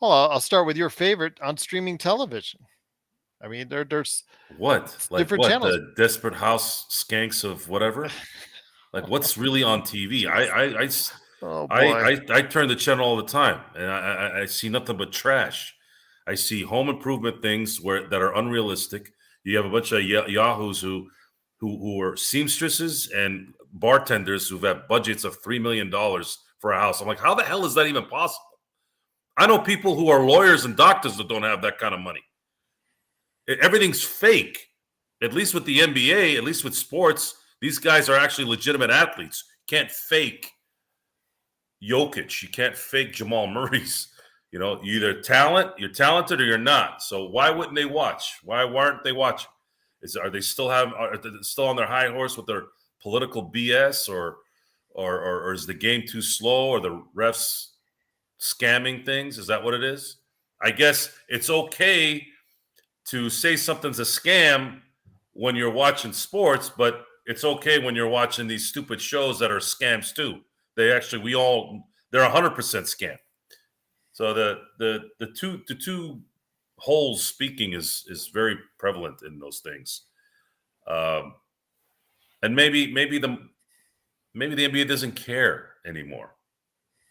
Well, I'll start with your favorite on streaming television. I mean, there's What? Like different what? channels. The Desperate House skanks of whatever? Like what's really on TV? Oh boy. I turn the channel all the time, and I see nothing but trash. I see home improvement things that are unrealistic. You have a bunch of yahoos who are seamstresses and bartenders who've had budgets of $3 million for a house. I'm like, how the hell is that even possible? I know people who are lawyers and doctors that don't have that kind of money. Everything's fake. At least with the NBA, at least with sports, these guys are actually legitimate athletes. You can't fake Jokic. You can't fake Jamal Murray's. You either you're talented or you're not. So why wouldn't they watch? Why aren't they watching? Are they still on their high horse with their political BS, or is the game too slow, or the refs scamming things? Is that what it is? I guess it's okay to say something's a scam when you're watching sports, but it's okay when you're watching these stupid shows that are scams too. They're 100% scam. So the two holes speaking is very prevalent in those things. And maybe the NBA doesn't care anymore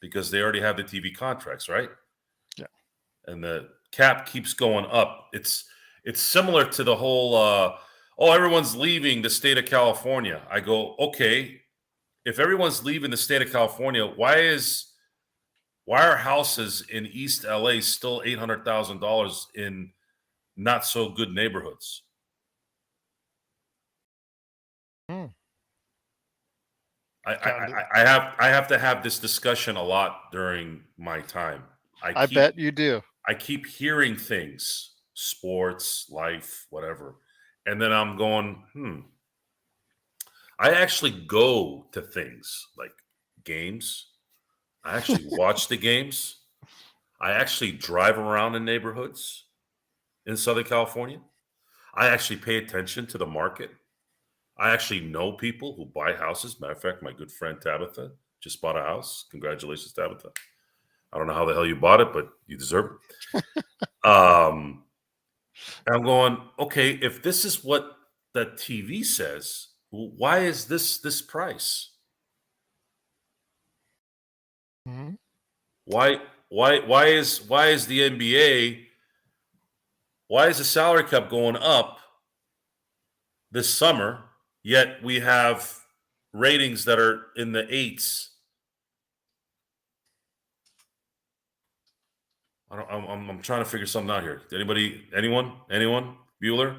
because they already have the TV contracts, right? Yeah. And the cap keeps going up. It's similar to the whole everyone's leaving the state of California. I go, okay, if everyone's leaving the state of California, why are houses in East LA still $800,000 in not so good neighborhoods? Hmm. I have to have this discussion a lot during my time. I bet you do. I keep hearing things, sports, life, whatever. And then I'm going, I actually go to things like games. I actually watch the games. I actually drive around in neighborhoods in Southern California. I actually pay attention to the market. I actually know people who buy houses. Matter of fact, my good friend Tabitha just bought a house. Congratulations, Tabitha. I don't know how the hell you bought it, but you deserve it. And I'm going, okay, if this is what the TV says, why is this price? Mhm. Why is the NBA, why is the salary cap going up this summer, yet we have ratings that are in the eights? I'm trying to figure something out here. Anyone? Bueller?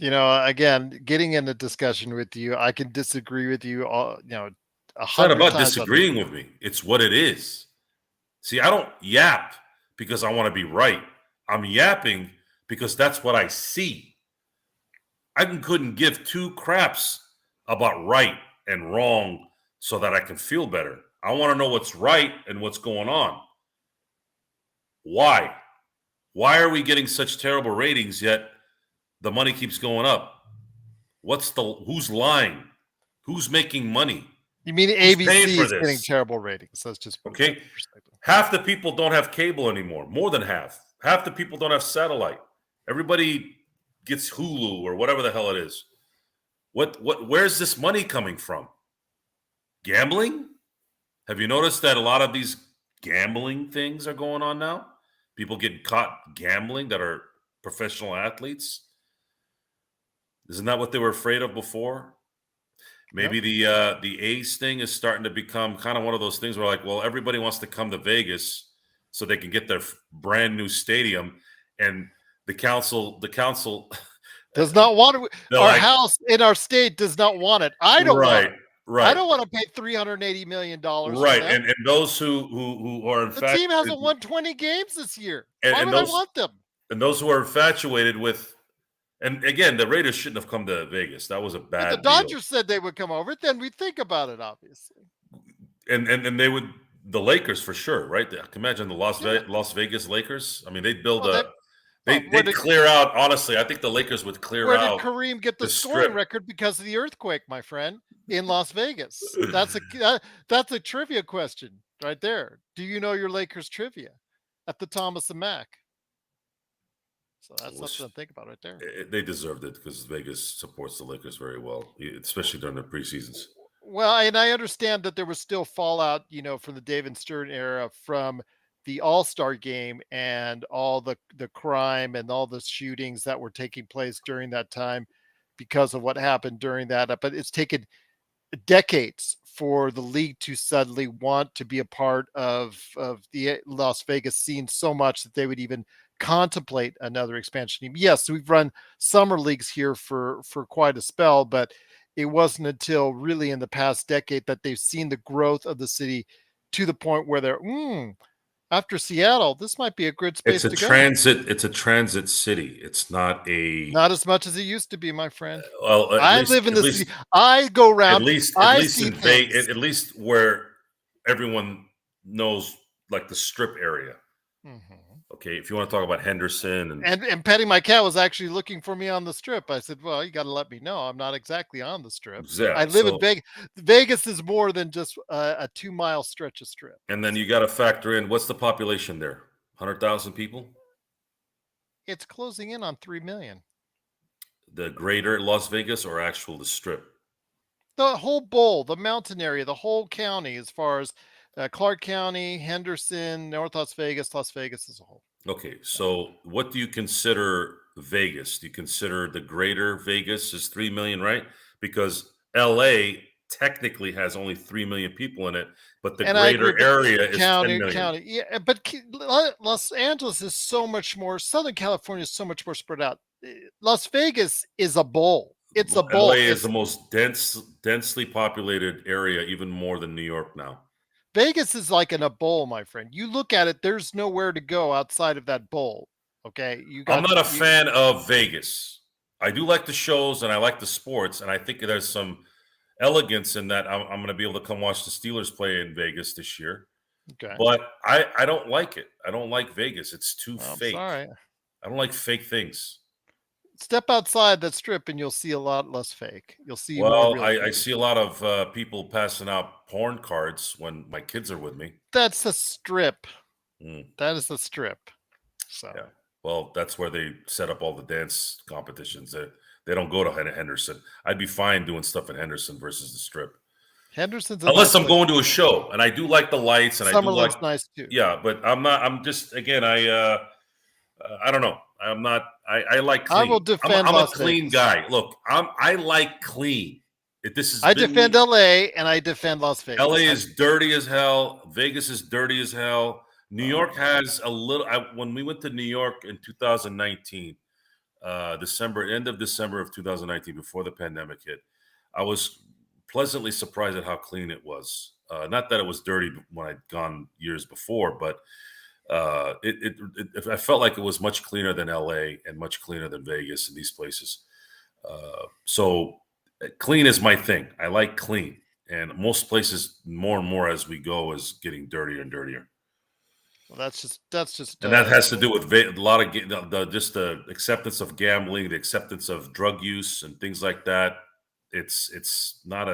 Again, getting in a discussion with you, I can disagree with you all, It's not 100 about times on this. disagreeing with me. It's what it is. See, I don't yap because I want to be right. I'm yapping because that's what I see. I couldn't give two craps about right and wrong so that I can feel better. I want to know what's right and what's going on. Why? Why are we getting such terrible ratings yet the money keeps going up? Who's lying? Who's making money? You mean Who's paying ABC for is getting this? terrible ratings? Let's just put that Okay. in perspective. Half the people don't have cable anymore. More than half. Half the people don't have satellite. Everybody gets Hulu or whatever the hell it is. Where's this money coming from? Gambling? Have you noticed that a lot of these gambling things are going on now. People getting caught gambling that are professional athletes. Isn't that what they were afraid of before? Yep. Maybe the A's thing is starting to become kind of one of those things where like, well, everybody wants to come to Vegas so they can get their brand new stadium, and the council Does not want it. they're Our like, house in our state does not want it. I don't want right, it. I right, don't want to pay $380 million for right, them. and those who are The team infatuated, hasn't won 20 games this year. and, Why and would I those want them? and those who are infatuated with, and again, the Raiders shouldn't have come to Vegas. That was a If the bad deal. Dodgers said they would come over, then we'd think about it, obviously. And they would, the Lakers for sure, right? Can imagine the Yeah. Las Vegas Lakers. I mean, they'd build Well, they'd clear out. Honestly, I think the Lakers would clear where did out Kareem get the the scoring strip. record because of the earthquake, my friend, in Las Vegas? That's a trivia question right there. Do you know your Lakers trivia at the Thomas and Mack? So that's something to think about right there. They deserved it because Vegas supports the Lakers very well, especially during the preseasons. Well, and I understand that there was still fallout, from the David Stern era, from the All-Star game and all the crime and all the shootings that were taking place during that time because of what happened during that. But it's taken decades for the league to suddenly want to be a part of the Las Vegas scene so much that they would even contemplate another expansion team. Yes, we've run summer leagues here for quite a spell, but it wasn't until really in the past decade that they've seen the growth of the city to the point where they're after Seattle, this might be a good space to go. It's a transit city. It's not a, Not as much as it used to be, my friend. well, I live in the city. I go at around. least I see things. at least where everyone knows, like the strip area. Mhm. Okay, if you want to talk about Henderson And Petty my cat was actually looking for me on the strip. I said, "Well, you got to let me know. I'm not exactly on the strip. yeah, I live in Vegas. Vegas is more than just a 2 mile stretch of strip. and then you got to factor in, what's the population there? 100,000 people. It's closing in on 3 million. The greater Las Vegas or actual the strip? The whole bowl, the mountain area, the whole county, as far as Clark County, Henderson, North Las Vegas as a whole. Okay, so what do you consider Vegas? Do you consider the greater Vegas is 3 million, right? Because LA technically has only 3 million people in it, but the And I agree, greater but area is 10 million. county, yeah, but Los Angeles is so much more. Southern California is so much more spread out. Las Vegas is a bowl. It's a bowl. LA is the most densely populated area, even more than New York now. Vegas is like in a bowl, my friend. You look at it, there's nowhere to go outside of that bowl. Okay, I'm not a fan of Vegas. I do like the shows and I like the sports, and I think there's some elegance in that. I'm going to be able to come watch the Steelers play in Vegas this year. Okay, But I don't like it. I don't like Vegas. It's too fake. Sorry. I don't like fake things. Step outside that strip and you'll see a lot less fake. You'll see more Well, real. I see a lot of people passing out porn cards when my kids are with me. That's a strip. Mm, That is a strip. So yeah. Well, that's where they set up all the dance competitions. They don't go to Henderson. I'd be fine doing stuff in Henderson versus the strip. Henderson's Unless I'm going to a show, and I do like the lights, and I do like, Summerlin's nice too. yeah, but I'm not. I'm just, again, I don't know. I'm not. I like clean. I will defend I'm a Las clean Vegas. guy. Look, I like clean. I defend LA and I defend Las Vegas. LA is dirty as hell. Vegas is dirty as hell. New York has a little. When we went to New York in 2019, end of December of 2019, before the pandemic hit, I was pleasantly surprised at how clean it was. Not that it was dirty when I'd gone years before, but I felt like it was much cleaner than LA and much cleaner than Vegas and these places. So clean is my thing. I like clean, and most places, more and more as we go, is getting dirtier and dirtier. Well, that's just, and that has to do with a lot of just the acceptance of gambling, the acceptance of drug use, and things like that. It's not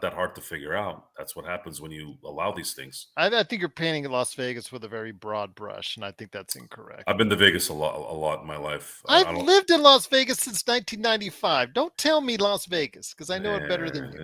that hard to figure out. That's what happens when you allow these things. I think you're painting Las Vegas with a very broad brush, and I think that's incorrect. I've been to Vegas a lot in my life. I've lived in Las Vegas since 1995. Don't tell me Las Vegas, because I know it better than you.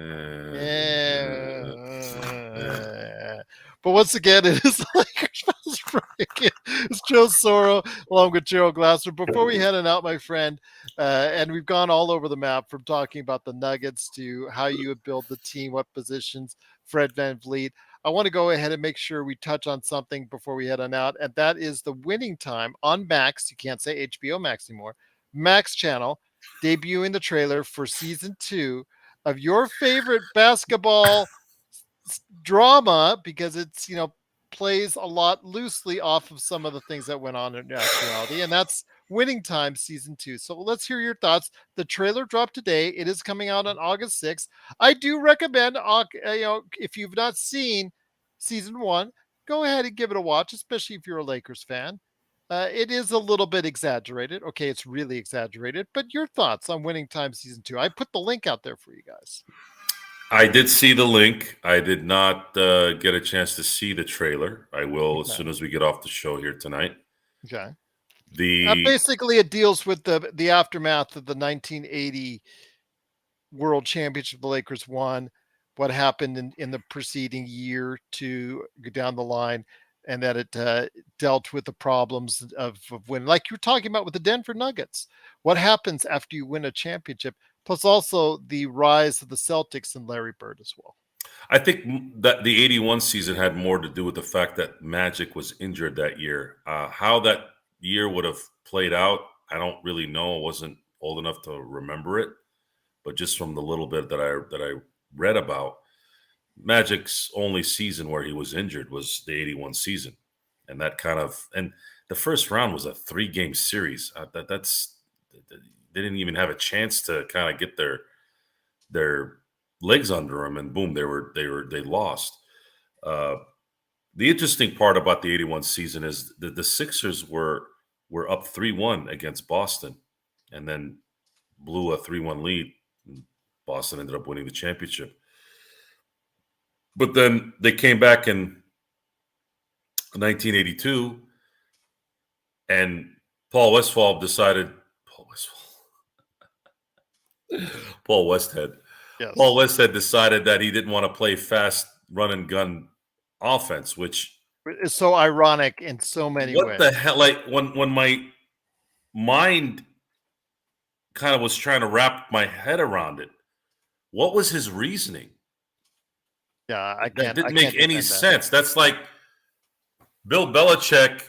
But once again, it is the Lakers Fast Break. It's Joe Soro along with Gerald Glasser. Before we head on out, my friend, and we've gone all over the map from talking about the Nuggets to how you would build the team, what positions, Fred VanVleet. I want to go ahead and make sure we touch on something before we head on out, and that is the winning time on Max. You can't say HBO Max anymore. Max channel debuting the trailer for season 2 of your favorite basketball drama, because it's, plays a lot loosely off of some of the things that went on in actuality, and that's Winning Time season 2. So let's hear your thoughts. The trailer dropped today. It is coming out on August 6th. I do recommend, if you've not seen season 1, go ahead and give it a watch, especially if you're a Lakers fan. It is a little bit exaggerated. Okay, it's really exaggerated, but your thoughts on Winning Time season 2? I put the link out there for you guys. I did see the link. I did not get a chance to see the trailer. I will as Okay. soon as we get off the show here tonight. Okay. The Basically, it deals with the aftermath of the 1980 World Championship the Lakers won, what happened in the preceding year to go down the line, and that it dealt with the problems of winning, like you were talking about with the Denver Nuggets. What happens after you win a championship? Plus, also the rise of the Celtics and Larry Bird as well. I think that the 81 season had more to do with the fact that Magic was injured that year. How that year would have played out, I don't really know. I wasn't old enough to remember it, but just from the little bit that I read about, Magic's only season where he was injured was the 81 season. And that and the first round was a 3-game series. They didn't even have a chance to kind of get their legs under them, and boom, they lost. The interesting part about the 81 season is that the Sixers were up 3-1 against Boston, and then blew a 3-1 lead. Boston ended up winning the championship. But then they came back in 1982, and Paul Westphal decided Paul Westhead. Yes. Paul Westhead decided that he didn't want to play fast run and gun offense, which is so ironic in so many ways. What the hell? Like when my mind kind of was trying to wrap my head around it, what was his reasoning? Yeah, That didn't make any sense. That's like Bill Belichick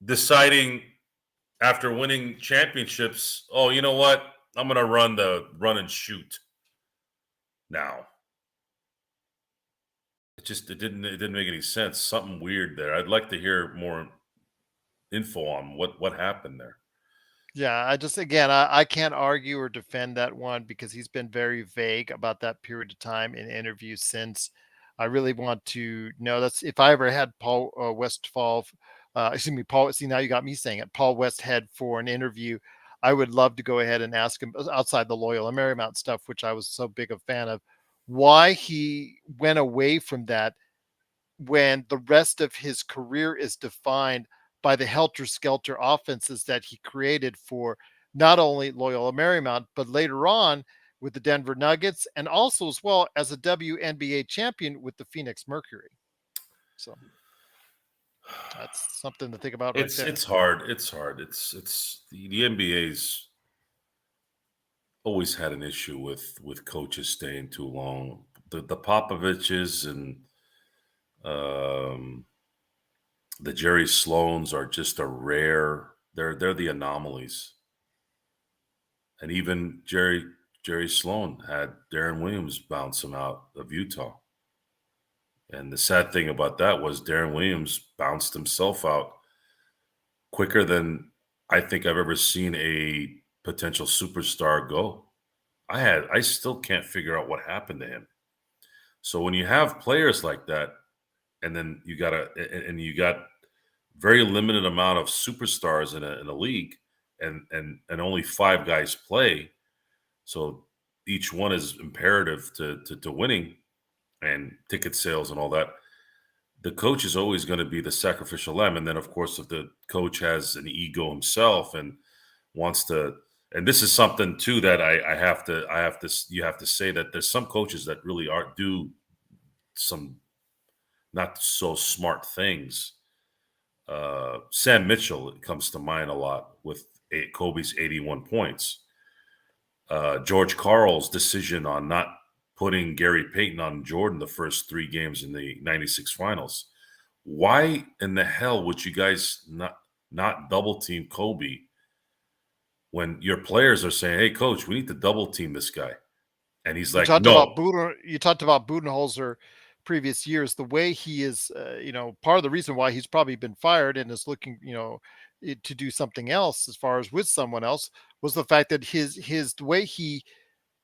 deciding after winning championships, oh, you know what? I'm going to run and shoot now. It didn't make any sense. Something weird there. I'd like to hear more info on what happened there. Yeah, I can't argue or defend that one because he's been very vague about that period of time in interviews since. I really want to know. That's if I ever had Paul Westphal, excuse me, Paul. See, now you got me saying it. Paul Westhead for an interview. I would love to go ahead and ask him outside the Loyola Marymount stuff, which I was so big a fan of, why he went away from that when the rest of his career is defined by the helter-skelter offenses that he created for not only Loyola Marymount, but later on with the Denver Nuggets, and also as well as a WNBA champion with the Phoenix Mercury. So that's something to think about. It's hard. It's hard. It's the NBA's always had an issue with coaches staying too long. The Popoviches and the Jerry Sloans are just a rare. They're the anomalies. And even Jerry Sloan had Darren Williams bounce him out of Utah. And the sad thing about that was Darren Williams bounced himself out quicker than I think I've ever seen a potential superstar go. I still can't figure out what happened to him. So when you have players like that, and then you got very limited amount of superstars in a league, and only 5 guys play, so each one is imperative to winning and ticket sales and all that. The coach is always going to be the sacrificial lamb, and then of course if the coach has an ego himself and wants to, and this is something too that you have to say that there's some coaches that really do some not so smart things. Sam Mitchell comes to mind a lot with Kobe's 81 points. George Karl's decision on not putting Gary Payton on Jordan the first 3 games in the 96 finals. Why in the hell would you guys not double team Kobe when your players are saying, "Hey, coach, we need to double team this guy," and he's You like, talked about "No, Budenholzer previous years. The way he is, part of the reason why he's probably been fired and is looking, to do something else as far as with someone else was the fact that his the way he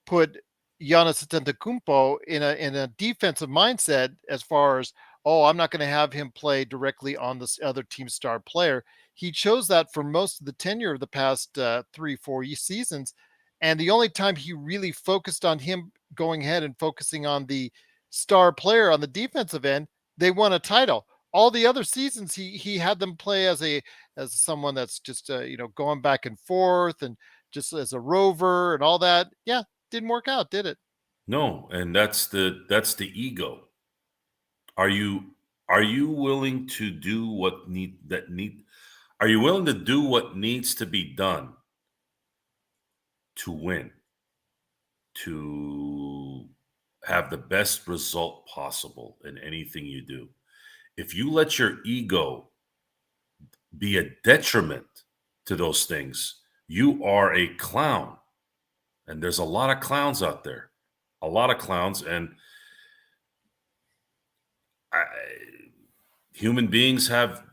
put Giannis Antetokounmpo in a defensive mindset as far as, oh, I'm not going to have him play directly on this other team's star player. He chose that for most of the tenure of the past 3-4 seasons, and the only time he really focused on him going ahead and focusing on the star player on the defensive end, they won a title. All the other seasons, he had them play as someone that's just going back and forth and just as a rover and all that. Yeah, didn't work out, did it? no," and that's the ego. Are you willing to do what need that need? Are you willing to do what needs to be done to win, to have the best result possible in anything you do? If you let your ego be a detriment to those things, you are a clown. And there's a lot of clowns out there, a lot of clowns. And I, human beings have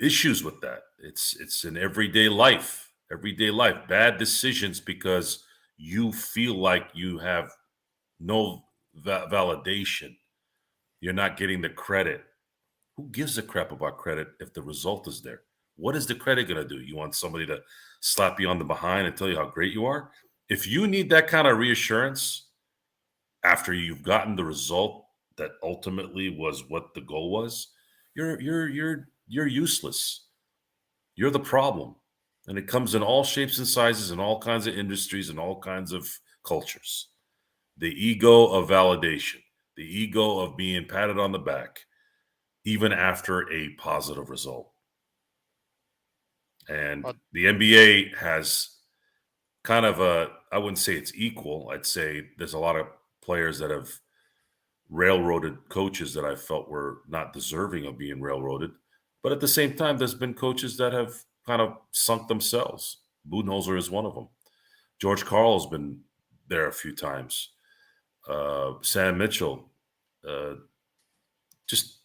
issues with that. It's in everyday life, bad decisions because you feel like you have no validation. You're not getting the credit. Who gives a crap about credit if the result is there? What is the credit going to do? You want somebody to slap you on the behind and tell you how great you are? If you need that kind of reassurance after you've gotten the result that ultimately was what the goal was, you're useless. You're the problem. And it comes in all shapes and sizes and all kinds of industries and all kinds of cultures. The ego of validation, the ego of being patted on the back, even after a positive result. And Uh, the NBA has kind of I wouldn't say it's equal. I'd say there's a lot of players that have railroaded coaches that I felt were not deserving of being railroaded. But at the same time, there's been coaches that have kind of sunk themselves. Budenholzer is one of them. George Karl has been there a few times. Sam Mitchell. Uh, just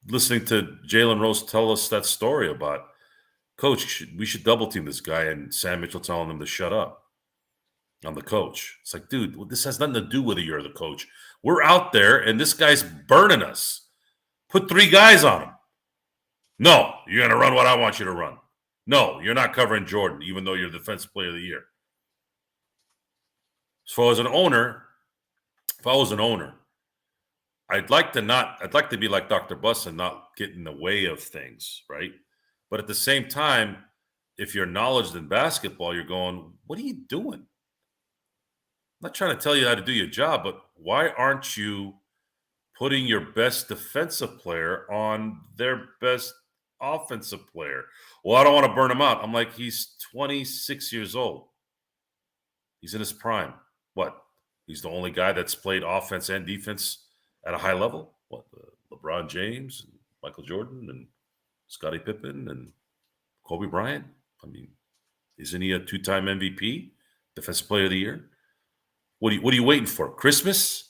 listening to Jalen Rose tell us that story about, Coach, we should double team this guy, and Sam Mitchell telling him to shut up. I'm the coach. It's like, dude, this has nothing to do with whether you're the coach. We're out there, and this guy's burning us. Put 3 guys on him. No, you're going to run what I want you to run. No, you're not covering Jordan, even though you're the defensive player of the year. So as an owner, if I was an owner, I'd like to be like Dr. Buss and not get in the way of things, right? But at the same time, if you're knowledgeable in basketball, you're going, what are you doing? I'm not trying to tell you how to do your job, but why aren't you putting your best defensive player on their best offensive player? Well, I don't want to burn him out. I'm like, he's 26 years old. He's in his prime. What? He's the only guy that's played offense and defense at a high level? What? LeBron James, and Michael Jordan, and Scottie Pippen, and Kobe Bryant? I mean, isn't he a 2-time MVP, Defensive Player of the Year? What are you waiting for? Christmas?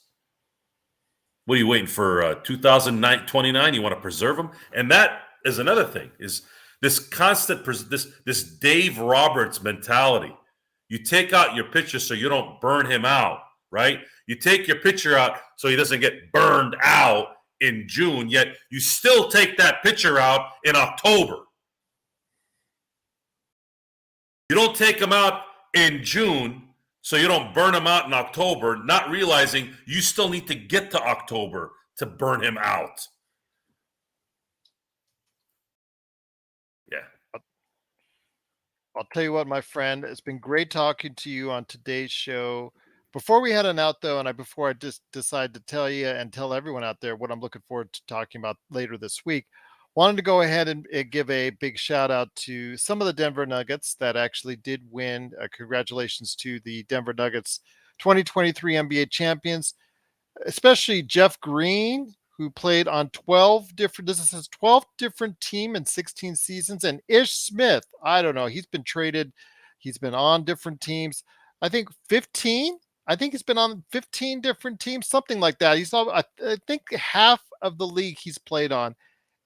What are you waiting for? 2029? You want to preserve him? And that is another thing: is this constant this Dave Roberts mentality. You take out your pitcher so you don't burn him out, right? You take your pitcher out so he doesn't get burned out in June. Yet you still take that pitcher out in October. You don't take him out in June so you don't burn him out in October, not realizing you still need to get to October to burn him out. Yeah. I'll tell you what, my friend, it's been great talking to you on today's show. Before we head on out, though, before I just decide to tell you and tell everyone out there what I'm looking forward to talking about later this week, wanted to go ahead and give a big shout out to some of the Denver Nuggets that actually did win. Congratulations to the Denver Nuggets 2023 NBA champions, especially Jeff Green, who played on 12 different, this is his 12th different team in 16 seasons. And Ish Smith, I don't know, he's been traded, he's been on different teams. I think 15. I think he's been on 15 different teams, something like that. He's all, I think half of the league he's played on,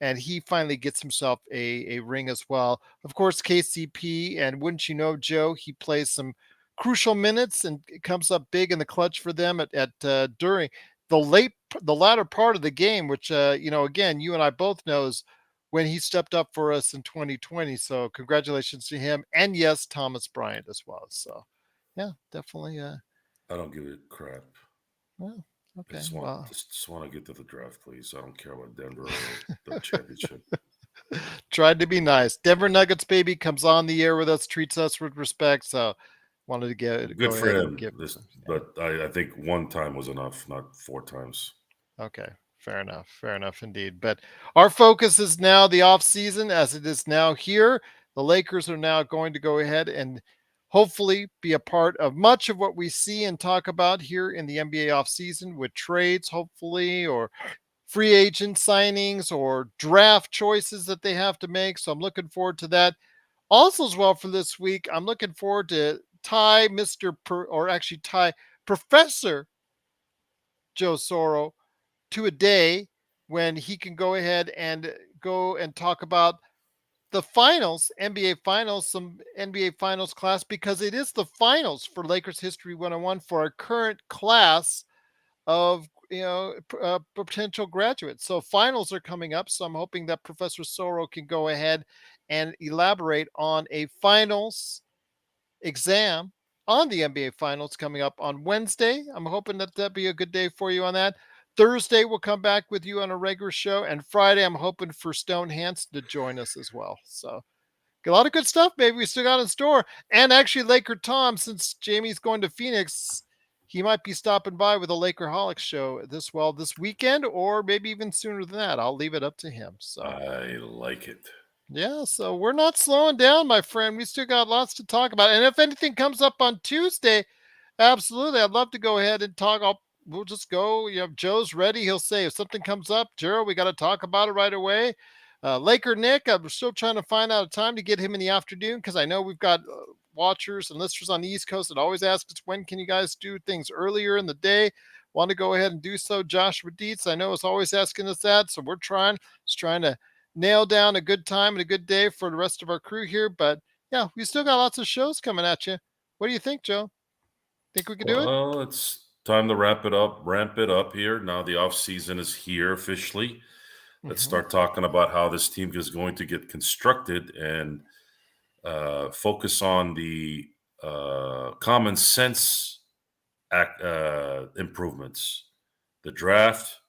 and he finally gets himself a ring as well. Of course, KCP, and wouldn't you know, Joe, he plays some crucial minutes and comes up big in the clutch for them at during the latter part of the game, which again, you and I both knows when he stepped up for us in 2020. So congratulations to him, and yes, Thomas Bryant as well. So yeah, definitely. I don't give a crap. Well, I okay. just want Well, just want to get to the draft, please. I don't care about Denver or the championship. tried to be nice. Denver Nuggets baby comes on the air with us, treats us with respect. So wanted to Good go for ahead and him. give. This, Yeah. but I think one time was enough, not four times. Okay, fair enough. Fair enough indeed. But our focus is now the off season, as it is now here. The Lakers are now going to go ahead and hopefully be a part of much of what we see and talk about here in the NBA off season with trades, hopefully, or free agent signings or draft choices that they have to make. So I'm looking forward to that. Also, as well for this week, I'm looking forward to tie or actually tie Professor Joe Soro to a day when he can go ahead and go and talk about the finals, NBA finals, some NBA finals class, because it is the finals for Lakers History 101 for our current class of potential graduates. So finals are coming up. So I'm hoping that Professor Soro can go ahead and elaborate on a finals exam on the NBA Finals coming up on Wednesday. I'm hoping that that'd be a good day for you on that. Thursday, we'll come back with you on a regular show. And Friday, I'm hoping for Stone Hansen to join us as well. So, a lot of good stuff, maybe we still got in store. And actually, Laker Tom, since Jamie's going to Phoenix, he might be stopping by with a Lakerholics show this weekend, or maybe even sooner than that. I'll leave it up to him. So, I like it. yeah, so we're not slowing down, my friend. We still got lots to talk about. And if anything comes up on Tuesday, absolutely, I'd love to go ahead and talk. We'll just go. Joe's ready. He'll say if something comes up, Gerald, we got to talk about it right away. Laker Nick, I'm still trying to find out a time to get him in the afternoon because I know we've got watchers and listeners on the East Coast that always ask us when can you guys do things earlier in the day. Want to go ahead and do so. Joshua Dietz, I know, is always asking us that, so we're trying to nail down a good time and a good day for the rest of our crew here. But yeah, we still got lots of shows coming at you. What do you think, Joe? Think we could do it? Well, it's time to wrap it up, ramp it up here. Now the off season is here officially. Let's Mm-hmm. start talking about how this team is going to get constructed and focus on the common sense improvements, the draft,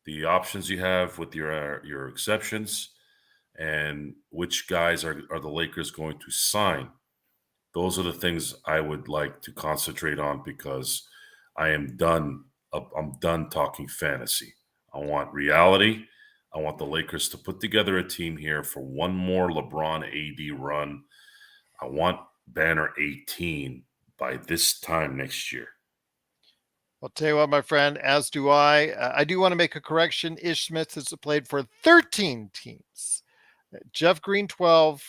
the options you have with your exceptions, and which guys are the Lakers going to sign. Those are the things I would like to concentrate on because I am done. I'm done talking fantasy. I want reality. I want the Lakers to put together a team here for one more LeBron AD run. I want banner 18 by this time next year. I'll tell you what, my friend, as do I. I do want to make a correction. Ish Smith has played for 13 teams. Jeff Green, 12,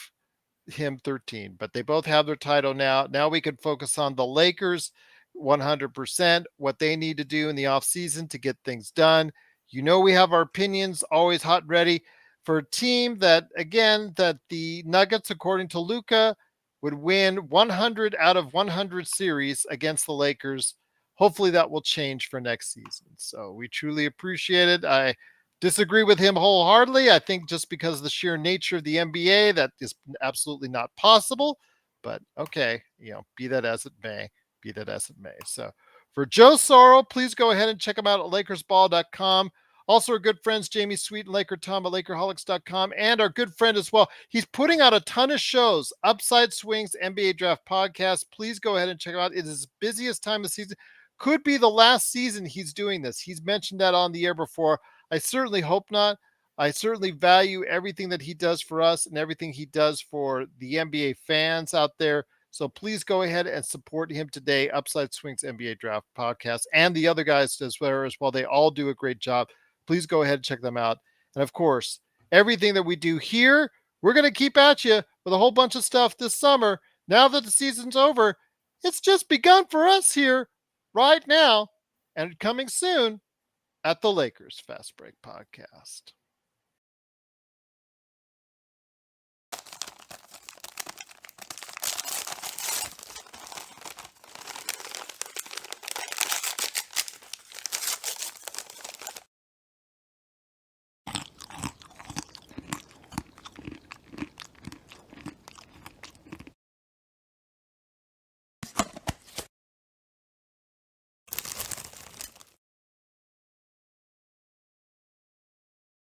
him 13, but they both have their title now. Now we can focus on the Lakers 100%, what they need to do in the offseason to get things done. We have our opinions always hot and ready for a team that, again, that the Nuggets, according to Luca, would win 100 out of 100 series against the Lakers. Hopefully that will change for next season. So we truly appreciate it. I disagree with him wholeheartedly. I think just because of the sheer nature of the NBA, that is absolutely not possible. But okay, be that as it may, be that as it may. So for Joe Sorrell, please go ahead and check him out at LakersBall.com. Also, our good friends Jamie Sweet and Laker Tom at Lakerholics.com, and our good friend as well. He's putting out a ton of shows. Upside Swings NBA Draft Podcast. Please go ahead and check it out. It is his busiest time of season. could be the last season he's doing this. He's mentioned that on the air before. I certainly hope not. I certainly value everything that he does for us and everything he does for the NBA fans out there. So please go ahead and support him today. Upside Swings NBA Draft Podcast and the other guys as well. They all do a great job. Please go ahead and check them out. And of course, everything that we do here, we're going to keep at you with a whole bunch of stuff this summer. Now that the season's over, it's just begun for us here right now and coming soon at the Lakers Fast Break Podcast.